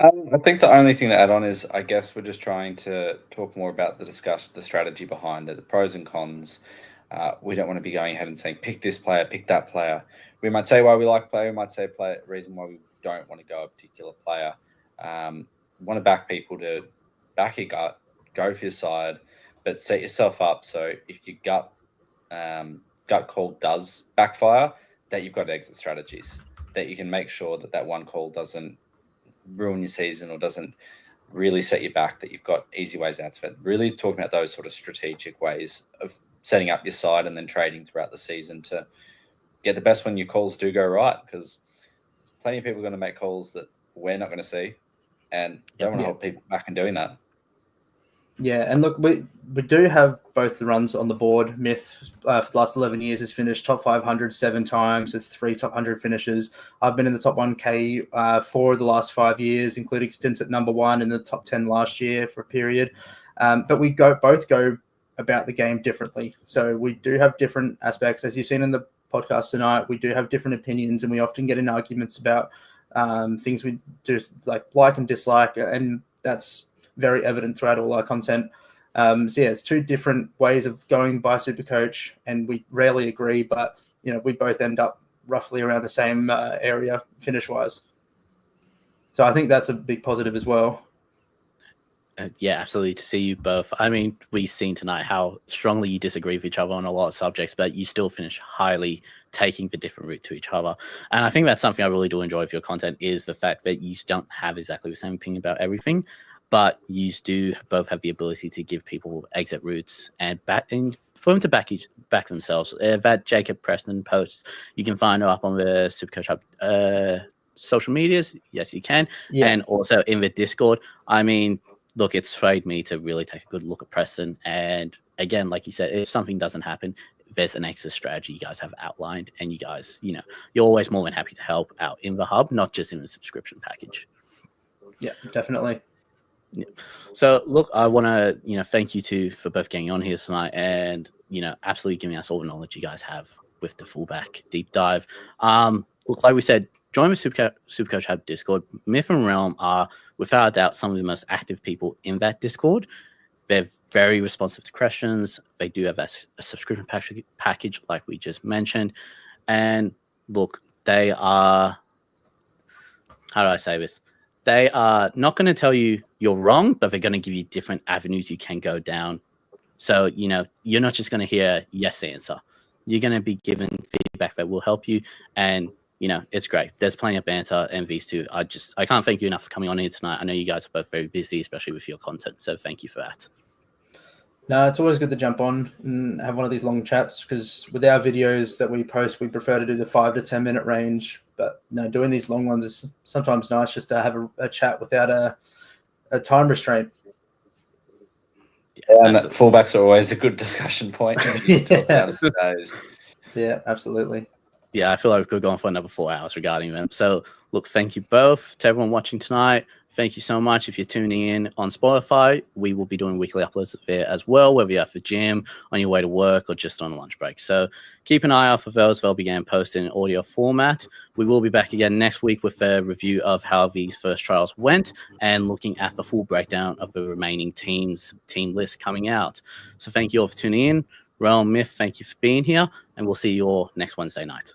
I think the only thing to add on is, I guess we're just trying to talk more about the strategy behind it, the pros and cons. We don't want to be going ahead and saying, pick this player, pick that player. We might say why we like player. We might say reason why we don't want to go a particular player. Want to back people to back your gut, go for your side, but set yourself up so if your gut call does backfire, that you've got exit strategies, that you can make sure that one call doesn't ruin your season or doesn't really set you back, that you've got easy ways out of it. Really talking about those sort of strategic ways of setting up your side and then trading throughout the season to get the best when your calls do go right, because plenty of people are going to make calls that we're not going to see, and don't want to hold people back in doing that. Yeah, and look, we do have both the runs on the board. Myth for the last 11 years has finished top 500 7 times with 3 top 100 finishes. I've been in the top 1K 4 of the last 5 years, including stints at number 1 in the top 10 last year for a period. But we both go about the game differently. So we do have different aspects. As you've seen in the podcast tonight, we do have different opinions, and we often get in arguments about things we do like and dislike, and that's very evident throughout all our content. So yeah, it's 2 different ways of going by SuperCoach, and we rarely agree, but we both end up roughly around the same area finish-wise. So I think that's a big positive as well. Yeah, absolutely. To see you both. I mean, we've seen tonight how strongly you disagree with each other on a lot of subjects, but you still finish highly taking the different route to each other. And I think that's something I really do enjoy with your content, is the fact that you don't have exactly the same opinion about everything, but you do both have the ability to give people exit routes and for them to back themselves. That Jacob Preston posts, you can find her up on the SuperCoach Hub social medias. Yes, you can. Yeah. And also in the Discord. I mean, look, it's swayed me to really take a good look at Preston. And again, like you said, if something doesn't happen, there's an exit strategy you guys have outlined, and you guys, you're always more than happy to help out in the hub, not just in the subscription package. Yeah, definitely. Yeah. So look, I want to, thank you two for both getting on here tonight and, absolutely giving us all the knowledge you guys have with the Fullback deep dive. Look, like we said, join the SuperCoach Hub Discord. Myth and Realm are, without a doubt, some of the most active people in that Discord. They're very responsive to questions. They do have a subscription package, like we just mentioned. And look, they are, how do I say this? They are not going to tell you you're wrong, but they're going to give you different avenues you can go down. So, you're not just going to hear yes answer. You're going to be given feedback that will help you. And, it's great. There's plenty of banter, and these two, I can't thank you enough for coming on here tonight. I know you guys are both very busy, especially with your content. So thank you for that. No, it's always good to jump on and have one of these long chats, because with our videos that we post, we prefer to do the 5 to 10 minute range. But doing these long ones is sometimes nice, just to have a chat without a time restraint. Yeah, and fullbacks are always a good discussion point. Yeah, absolutely. Yeah, I feel like we could go on for another 4 hours regarding them. So, look, thank you both to everyone watching tonight. Thank you so much. If you're tuning in on Spotify, we will be doing weekly uploads there as well, whether you're at the gym, on your way to work, or just on a lunch break. So keep an eye out for those. They'll begin posting in audio format. We will be back again next week with a review of how these first trials went and looking at the full breakdown of the remaining team list coming out. So thank you all for tuning in. Realm, Myth, thank you for being here, and we'll see you all next Wednesday night.